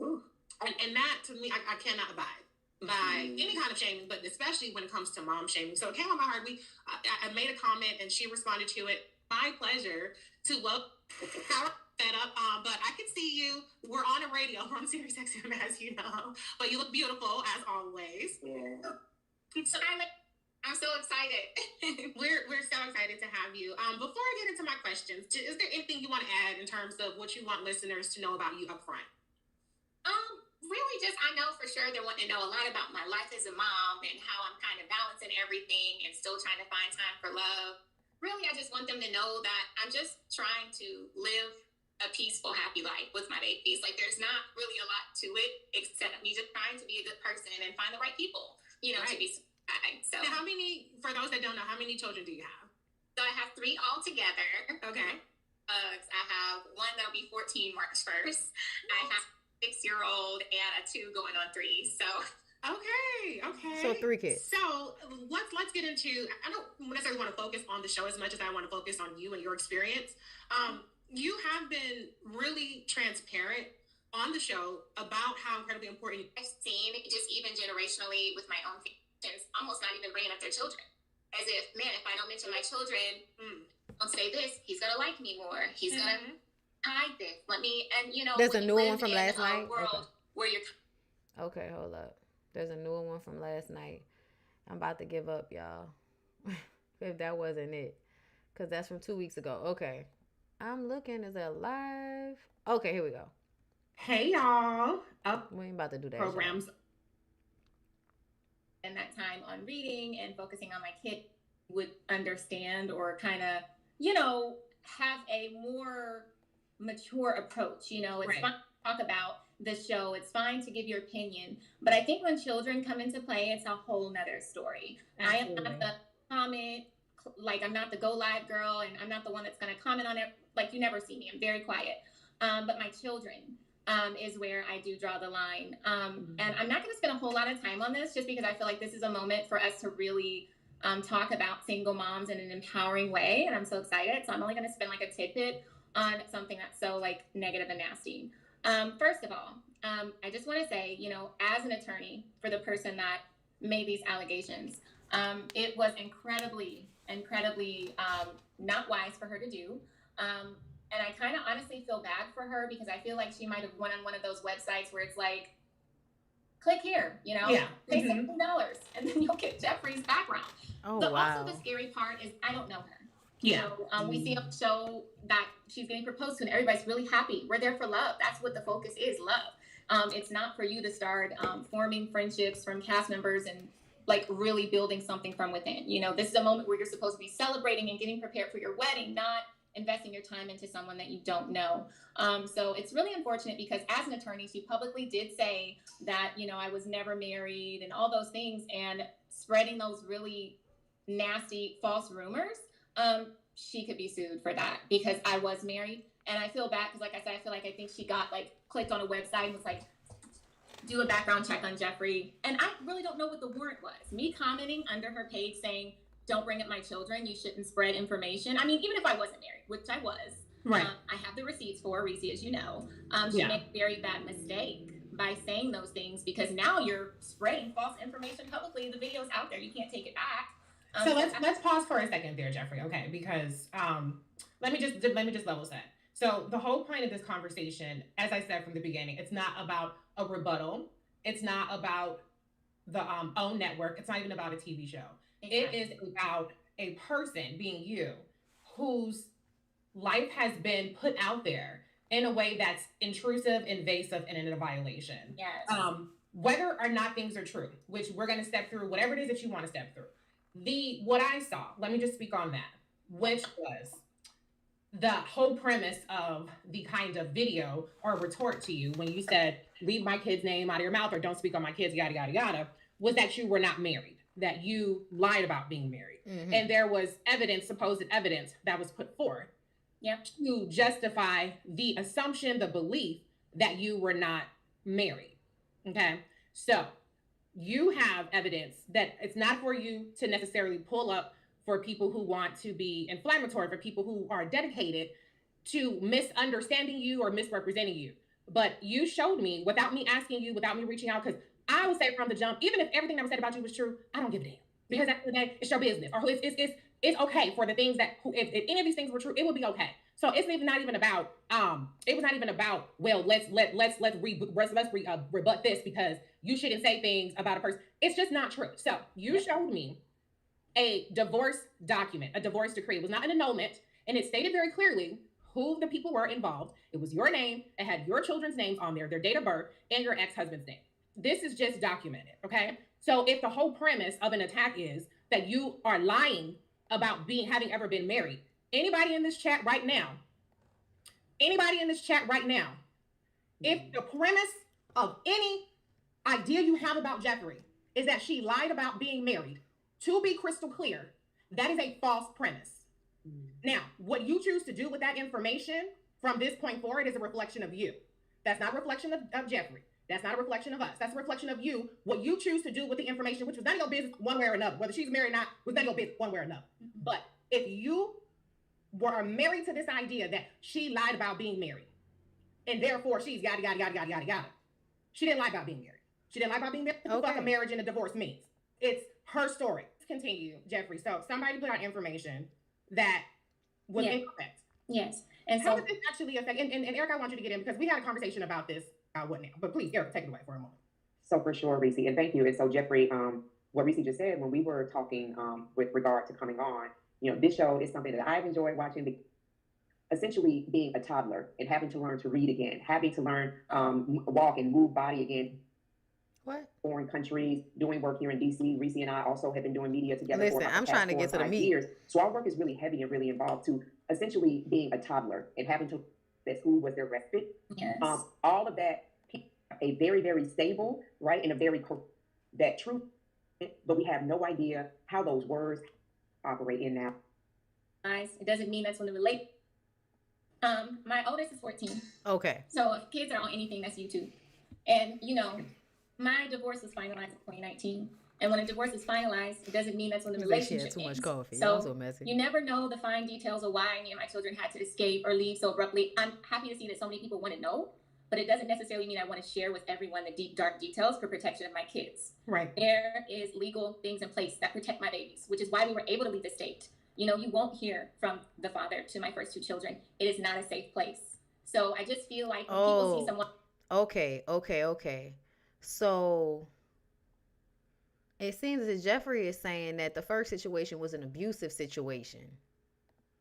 Ooh. And that, to me, I cannot abide. by any kind of shaming, but especially when it comes to mom shaming. So it came on my heart. I made a comment and she responded to it. My pleasure to welcome power that up. But I can see you. We're on a radio. We're on Sirius XM, as you know. But you look beautiful as always. Yeah. So I'm so excited. we're so excited to have you. Before I get into my questions, is there anything you want to add in terms of what you want listeners to know about you up front? Really just, I know for sure they want to know a lot about my life as a mom and how I'm kind of balancing everything and still trying to find time for love. Really, I just want them to know that I'm just trying to live a peaceful, happy life with my babies. Like, there's not really a lot to it except me just trying to be a good person and find the right people, you know, Right. to be survived. So, Now, for those that don't know, how many children do you have? so I have 3 altogether. Okay. I have one that'll be 14 March 1st. I have 6-year-old and a 2 going on 3. So Okay. So 3 kids. So let's get into. I don't necessarily want to focus on the show as much as I want to focus on you and your experience. You have been really transparent on the show about how incredibly important. I've seen just even generationally with my own patients, almost not even bringing up their children, as if, man, if I don't mention my children, don't say this, he's gonna like me more. He's gonna hide this. Let me, and you know, There's when a you new one live from in last a night? world Okay. where you're Okay, hold up. There's a newer one from last night. I'm about to give up, y'all. If that wasn't it. Because that's from 2 weeks ago. Okay. I'm looking. Is that live? Okay, here we go. Hey y'all. We ain't about to do that. Programs. and that time on reading and focusing on my kid would understand or kind of, you know, have a more mature approach. You know, it's Right. fine to talk about the show. It's fine to give your opinion. But I think when children come into play, it's a whole nother story. I am not the comment, like I'm not the go live girl, and I'm not the one that's going to comment on it. Like, you never see me. I'm very quiet. But my children is where I do draw the line. And I'm not going to spend a whole lot of time on this just because I feel like this is a moment for us to really talk about single moms in an empowering way. And I'm so excited. So I'm only going to spend like a tidbit on something that's so like negative and nasty. First of all, I just want to say, you know, as an attorney for the person that made these allegations, it was incredibly not wise for her to do. And I kind of honestly feel bad for her because I feel like she might have went on one of those websites where it's like, click here, you know, pay $16 and then you'll get Jeffrey's background. Oh, But wow. also the scary part is I don't know her. Yeah. So, we see on the show that she's getting proposed to and everybody's really happy. We're there for love. That's what the focus is, love. It's not for you to start forming friendships from cast members and like really building something from within. You know, this is a moment where you're supposed to be celebrating and getting prepared for your wedding, not investing your time into someone that you don't know. So it's really unfortunate because as an attorney, she publicly did say that, you know, I was never married and all those things, and spreading those really nasty false rumors. She could be sued for that because I was married. And I feel bad because, like I said, I think she got like clicked on a website and was like, do a background check on Jeffrey. And I really don't know what the warrant was. Me commenting under her page saying, don't bring up my children, you shouldn't spread information. I mean, even if I wasn't married, which I was, Right. I have the receipts for Reese, as you know. She Yeah. made a very bad mistake by saying those things because now you're spreading false information publicly. The video's out there. You can't take it back. So let's pause for a second there, Jeffrey. Okay, because let me just level set. So the whole point of this conversation, as I said from the beginning, it's not about a rebuttal. It's not about the OWN network. It's not even about a TV show. It is about a person, being you, whose life has been put out there in a way that's intrusive, invasive, and in a violation. Yes. Whether or not things are true, which we're going to step through, whatever it is that you want to step through. What I saw, let me just speak on that, which was the whole premise of the kind of video or retort to you when you said, leave my kid's name out of your mouth or don't speak on my kids, yada, yada, yada, was that you were not married, that you lied about being married. Mhm. And there was evidence, supposed evidence, that was put forth to justify the assumption, the belief that you were not married. Okay. So you have evidence that it's not for you to necessarily pull up for people who want to be inflammatory, for people who are dedicated to misunderstanding you or misrepresenting you. But you showed me, without me asking you, without me reaching out, because I would say from the jump, even if everything that was said about you was true, I don't give a damn. Because at the end of the day, it's your business. Or it's okay for the things that if any of these things were true, it would be okay. So it's not even about it was not even about, well, let's rebut this because you shouldn't say things about a person. It's just not true. So you showed me a divorce document, a divorce decree. It was not an annulment, and it stated very clearly who the people were involved. It was your name. It had your children's names on there, their date of birth, and your ex-husband's name. This is just documented, okay? So if the whole premise of an attack is that you are lying about having ever been married, anybody in this chat right now, if the premise of any idea you have about Jeffrey is that she lied about being married, to be crystal clear, that is a false premise. Now, what you choose to do with that information from this point forward is a reflection of you. That's not a reflection of Jeffrey. That's not a reflection of us. That's a reflection of you, what you choose to do with the information, which was none of your business one way or another. Whether she's married or not was none of your business one way or another. But if you were married to this idea that she lied about being married, and therefore she's yada. She didn't lie about being married. She didn't lie about being married. What fuck a marriage and a divorce means. It's her story. Let's continue, Jeffrey. So somebody put out information that was incorrect. Yes. And how did this actually affect, and Eric, I want you to get in because we had a conversation about this, what now? But please, Eric, take it away for a moment. So for sure, Reese, and thank you. And so Jeffrey, what Reese just said, when we were talking with regard to coming on, this show is something that I've enjoyed watching, essentially being a toddler and having to learn to read again, having to learn walk and move body again. What? Foreign countries, doing work here in DC. Reese and I also have been doing media together. Listen, I'm trying to get to the meat. Years. So our work is really heavy and really involved to essentially being a toddler and having to, that school was their respite. Yes. All of that, a very, very stable, right? And a very, that truth, but we have no idea how those words operate in now. It doesn't mean that's when the relate. My oldest is 14. Okay. So if kids are on anything, that's YouTube. And my divorce was finalized in 2019. And when a divorce is finalized, it doesn't mean that's when the relationship ends. Too much coffee. So you never know the fine details of why me and my children had to escape or leave so abruptly. I'm happy to see that so many people want to know, but it doesn't necessarily mean I want to share with everyone the deep, dark details for protection of my kids. Right. There is legal things in place that protect my babies, which is why we were able to leave the state. You won't hear from the father to my first two children. It is not a safe place. So I just feel like when people see someone. Okay. So it seems that Jeffrey is saying that the first situation was an abusive situation.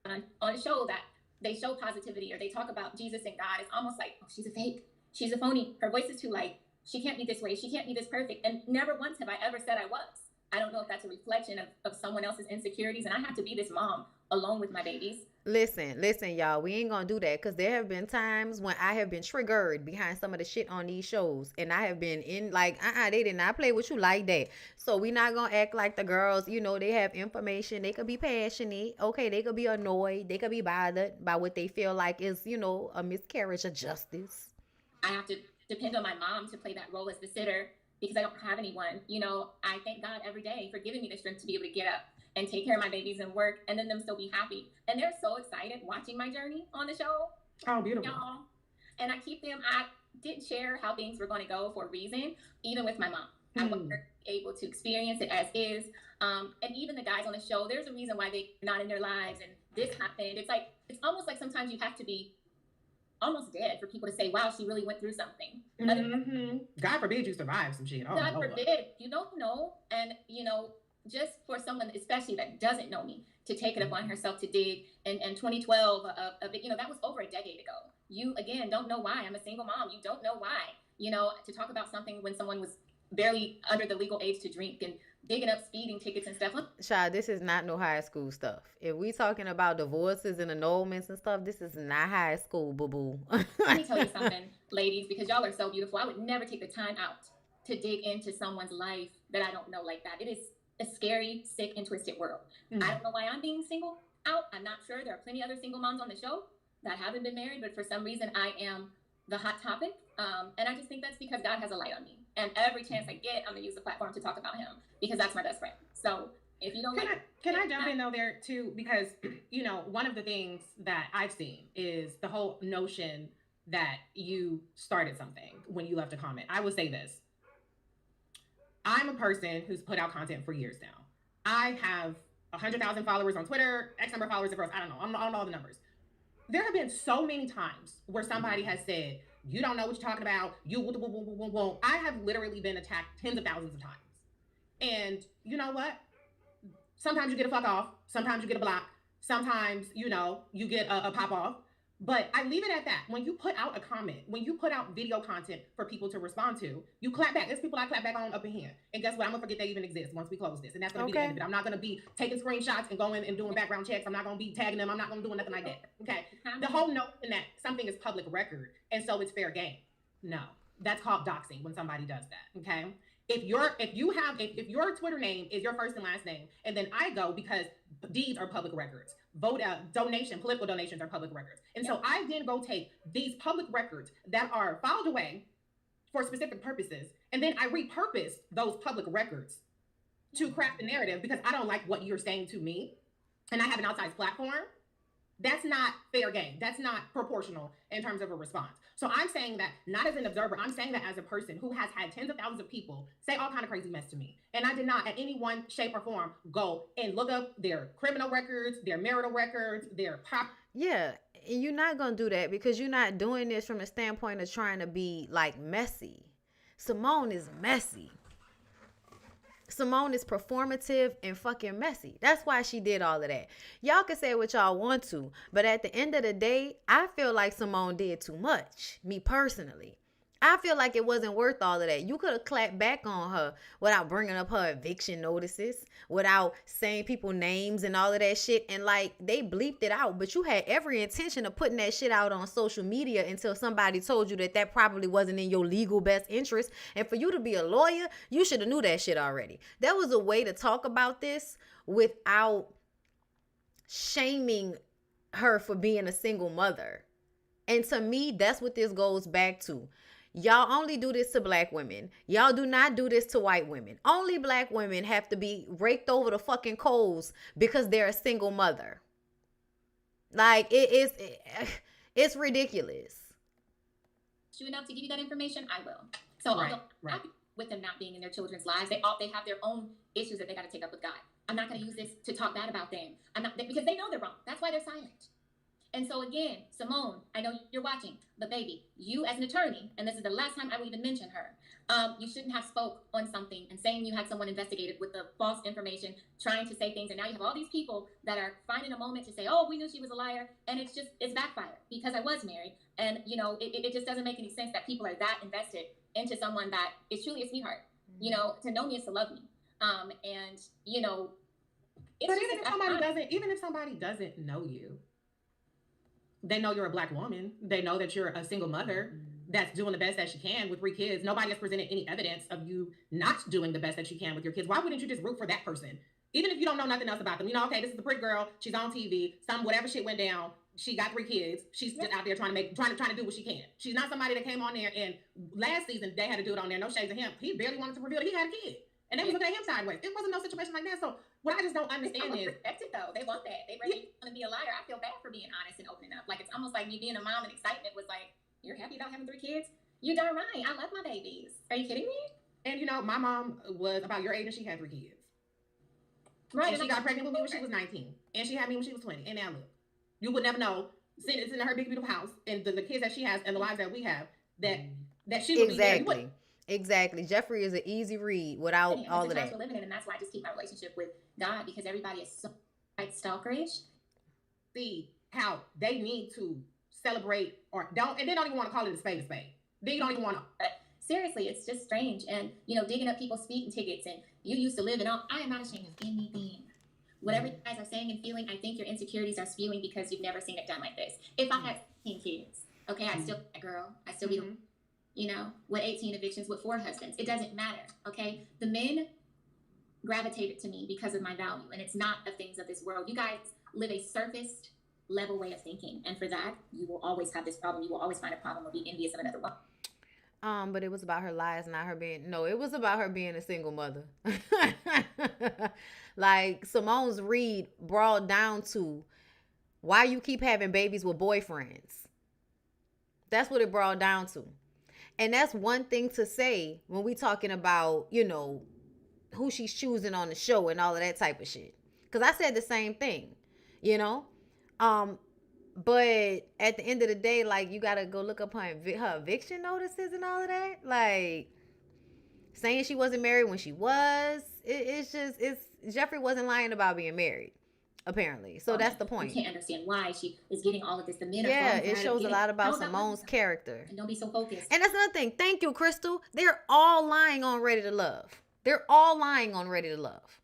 On a show that they show positivity or they talk about Jesus and God, it's almost like, oh, she's a fake. She's a phony. Her voice is too light. She can't be this way. She can't be this perfect. And never once have I ever said I was. I don't know if that's a reflection of someone else's insecurities. And I have to be this mom alone with my babies. Listen, y'all. We ain't gonna do that because there have been times when I have been triggered behind some of the shit on these shows, and I have been in like, they did not play with you like that. So we not gonna act like the girls, they have information. They could be passionate. Okay, they could be annoyed. They could be bothered by what they feel like is, a miscarriage of justice. I have to depend on my mom to play that role as the sitter because I don't have anyone. I thank God every day for giving me the strength to be able to get up and take care of my babies and work, and then them still be happy. And they're so excited watching my journey on the show. Oh, beautiful. And I didn't share how things were going to go for a reason, even with my mom. I wasn't able to experience it as is. And even the guys on the show, there's a reason why they're not in their lives, and this happened. It's almost like sometimes you have to be almost dead for people to say, wow, she really went through something. Mm-hmm. God forbid you survive some shit. God forbid. You don't know. And, just for someone, especially that doesn't know me, to take it upon herself to dig. And 2012, that was over a decade ago. You, again, don't know why. I'm a single mom. You don't know why. To talk about something when someone was barely under the legal age to drink and digging up speeding tickets and stuff. Child, this is not no high school stuff. If we talking about divorces and annulments and stuff, this is not high school, boo-boo. Let me tell you something, ladies, because y'all are so beautiful. I would never take the time out to dig into someone's life that I don't know like that. It is a scary, sick, and twisted world. I don't know why I'm being single out. I'm not sure. There are plenty of other single moms on the show that haven't been married, but for some reason I am the hot topic. And I just think that's because God has a light on me. And every chance I get, I'm going to use the platform to talk about him because that's my best friend. So if you don't Can I jump in though there too? Because, one of the things that I've seen is the whole notion that you started something when you left a comment. I will say this. I'm a person who's put out content for years now. I have 100,000 followers on Twitter, X number of followers across, I don't know, I don't know all the numbers. There have been so many times where somebody has said, you don't know what you're talking about, I have literally been attacked tens of thousands of times. And you know what? Sometimes you get a fuck off, sometimes you get a block, sometimes, you know, you get a pop off. But I leave it at that. When you put out a comment, when you put out video content for people to respond to, you clap back. There's people I clap back on up in here. And guess what? I'm going to forget they even exist once we close this. And that's going to be the end of it. I'm not going to be taking screenshots and going and doing background checks. I'm not going to be tagging them. I'm not going to do nothing like that. Okay? The whole notion that something is public record and so it's fair game. No. That's called doxing when somebody does that. Okay? If your Twitter name is your first and last name, and then I go because deeds are public records, political donations are public records. And so I then go take these public records that are filed away for specific purposes, and then I repurpose those public records to craft a narrative because I don't like what you're saying to me, and I have an outsized platform. That's not fair game. That's not proportional in terms of a response. So I'm saying that not as an observer, I'm saying that as a person who has had tens of thousands of people say all kind of crazy mess to me. And I did not at any one shape or form go and look up their criminal records, their marital records, their pop. Yeah, and you're not going to do that because you're not doing this from the standpoint of trying to be like messy. Simone is messy. Simone is performative and fucking messy. That's why she did all of that. Y'all can say what y'all want to, but at the end of the day, I feel like Simone did too much, me personally. I feel like it wasn't worth all of that. You could have clapped back on her without bringing up her eviction notices, without saying people names and all of that shit. And like, they bleeped it out, but you had every intention of putting that shit out on social media until somebody told you that that probably wasn't in your legal best interest. And for you to be a lawyer, you should have knew that shit already. There was a way to talk about this without shaming her for being a single mother. And to me, that's what this goes back to. Y'all only do this to black women. Y'all do not do this to white women. Only black women have to be raked over the fucking coals because they're a single mother. Like, it's ridiculous. True enough to give you that information, I will. So although I'm happy with them not being in their children's lives, they have their own issues that they got to take up with God. I'm not going to use this to talk bad about them. I'm not, because they know they're wrong. That's why they're silent. And so again, Simone, I know you're watching, but baby, you as an attorney, and this is the last time I will even mention her, you shouldn't have spoke on something and saying you had someone investigated with the false information, trying to say things, and now you have all these people that are finding a moment to say, oh, we knew she was a liar, and it's backfired because I was married, and you know, it just doesn't make any sense that people are that invested into someone that is truly a sweetheart. You know, to know me is to love me, and you know, but even if somebody doesn't know you, they know you're a black woman. They know that you're a single mother that's doing the best that she can with 3 kids. Nobody has presented any evidence of you not doing the best that you can with your kids. Why wouldn't you just root for that person? Even if you don't know nothing else about them. You know, okay, this is a pretty girl. She's on TV. Whatever shit went down. She got 3 kids. She's just out there trying to do what she can. She's not somebody that came on there and last season they had to do it on there. No shades of him. He barely wanted to reveal that he had a kid. And they was looking at him sideways. It wasn't no situation like that. So what I just don't understand is protected though. They want that. They really want to be a liar. I feel bad for being honest and opening up. Like it's almost like me being a mom and excitement was like, you're happy about having 3 kids? You darn right. I love my babies. Are you kidding me? And you know, my mom was about your age and she had 3 kids. Right. And she got pregnant with me when she was 19. And she had me when she was 20. And now look, you would never know. It's in her big beautiful house and the kids that she has and the lives that we have that she would be there. Exactly. Jeffrey is an easy read without all of that. We're living in, and that's why I just keep my relationship with God because everybody is so stalkerish. See how they need to celebrate or don't, and they don't even want to call it a spade a spade. They don't even want to. Seriously, it's just strange. And you know, digging up people's speeding tickets, and you used to live in all. I am not ashamed of anything. Whatever you guys are saying and feeling, I think your insecurities are spewing because you've never seen it done like this. If I had 10 kids, okay, I'd still be a girl. I'd still be. You know, with 18 evictions, with 4 husbands. It doesn't matter, okay? The men gravitated to me because of my value, and it's not of things of this world. You guys live a surfaced level way of thinking, and for that, you will always have this problem. You will always find a problem or be envious of another one. But it was about her lies, not her it was about her being a single mother. Like, Simone's read brought down to why you keep having babies with boyfriends. That's what it brought down to. And that's one thing to say when we talking about, you know, who she's choosing on the show and all of that type of shit. Because I said the same thing, you know? But at the end of the day, like, you got to go look up her eviction notices and all of that. Like, saying she wasn't married when she was. It's Jeffrey wasn't lying about being married, apparently. So that's the point. You can't understand why she is getting all of this. The men yeah, are it shows a lot about Simone's character. And don't be so focused. And that's another thing. Thank you, Crystal. They're all lying on Ready to Love. They're all lying on Ready to Love.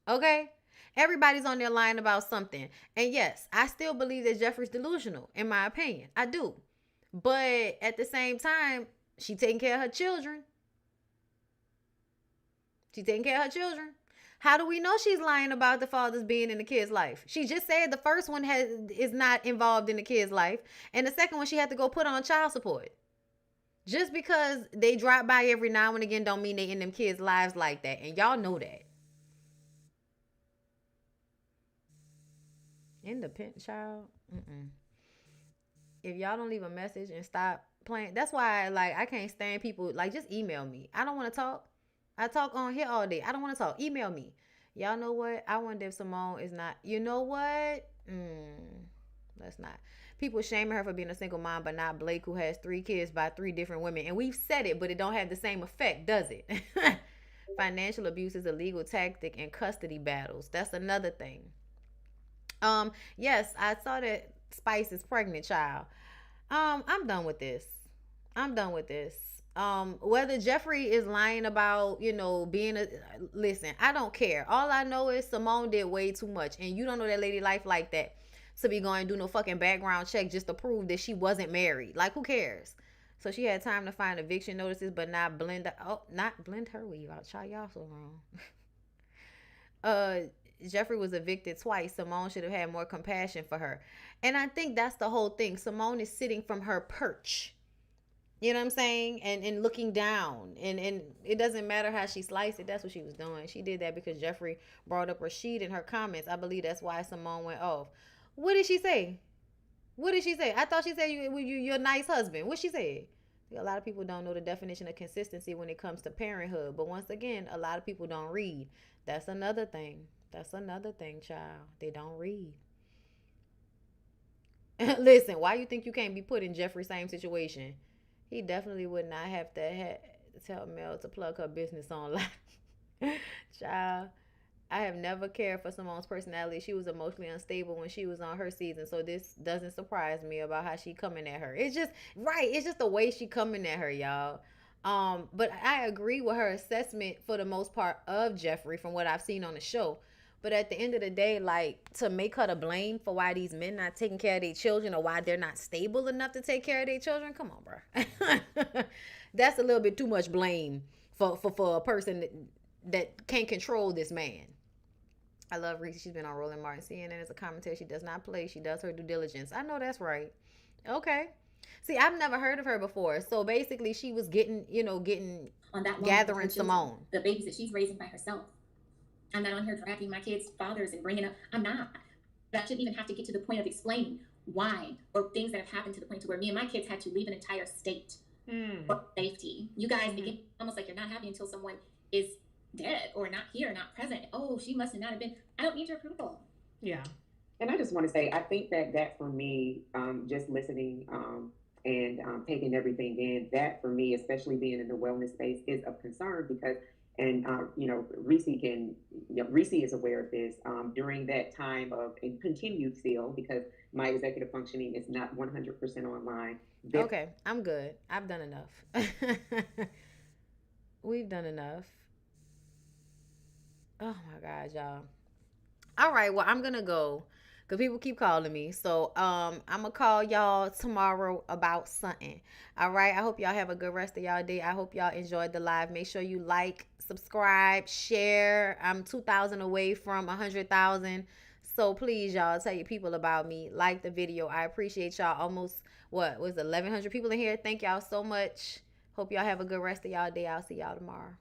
Okay? Everybody's on there lying about something. And yes, I still believe that Jeffrey's delusional, in my opinion. I do. But at the same time, she taking care of her children. She's taking care of her children. How do we know she's lying about the fathers being in the kid's life? She just said the first one is not involved in the kid's life. And the second one, she had to go put on child support. Just because they drop by every now and again don't mean they in them kids' lives like that. And y'all know that. Independent child. If y'all don't leave a message and stop playing. That's why, like, I can't stand people. Like, just email me. I don't want to talk. I talk on here all day. I don't want to talk. Email me. Y'all know what? I wonder if Simone is not. You know what? Let's not. People shaming her for being a single mom, but not Blake, who has 3 kids by 3 different women. And we've said it, but it don't have the same effect, does it? Financial abuse is a legal tactic in custody battles. That's another thing. Yes, I saw that Spice is pregnant, child. I'm done with this. Whether Jeffrey is lying about, you know, being listen, I don't care. All I know is Simone did way too much, and you don't know that lady life like that to be going to do no fucking background check just to prove that she wasn't married. Like, who cares? So she had time to find eviction notices, but not blend her weave out. Child, y'all so wrong. Jeffrey was evicted twice. Simone should have had more compassion for her. And I think that's the whole thing. Simone is sitting from her perch. You know what I'm saying? And looking down. And it doesn't matter how she sliced it. That's what she was doing. She did that because Jeffrey brought up Rashid in her comments. I believe that's why Simone went off. What did she say? I thought she said you're a nice husband. What she say? A lot of people don't know the definition of consistency when it comes to parenthood. But once again, a lot of people don't read. That's another thing. Child. They don't read. Listen, why you think you can't be put in Jeffrey's same situation? He definitely would not have to tell Mel to plug her business online. Child, I have never cared for Simone's personality. She was emotionally unstable when she was on her season, so this doesn't surprise me about how she coming at her. It's just the way she coming at her, y'all. But I agree with her assessment for the most part of Jeffrey from what I've seen on the show. But at the end of the day, like, to make her to blame for why these men not taking care of their children or why they're not stable enough to take care of their children, come on, bro. That's a little bit too much blame for a person that can't control this man. I love Reese. She's been on Roland Martin. CNN as a commentator. She does not play. She does her due diligence. I know that's right. Okay. See, I've never heard of her before. So basically, she was getting on that gathering Simone. The babies that she's raising by herself. I'm not on here dragging my kids' fathers and bringing up. I'm not. That shouldn't even have to get to the point of explaining why or things that have happened to the point to where me and my kids had to leave an entire state for safety. You guys begin almost like you're not happy until someone is dead or not here, not present. Oh, she must have not have been. I don't need your approval. Yeah. And I just want to say, I think that for me, just listening and taking everything in, that for me, especially being in the wellness space, is of concern because. And, Reese is aware of this during that time of, and continued still, because my executive functioning is not 100% online. Okay, I'm good. I've done enough. We've done enough. Oh my God, y'all. All right, well, I'm going to go because people keep calling me. So I'm going to call y'all tomorrow about something. All right, I hope y'all have a good rest of y'all day. I hope y'all enjoyed the live. Make sure you like, subscribe, share. I'm 2,000 away from 100,000. So please, y'all, tell your people about me. Like the video. I appreciate y'all. Almost, 1,100 people in here. Thank y'all so much. Hope y'all have a good rest of y'all day. I'll see y'all tomorrow.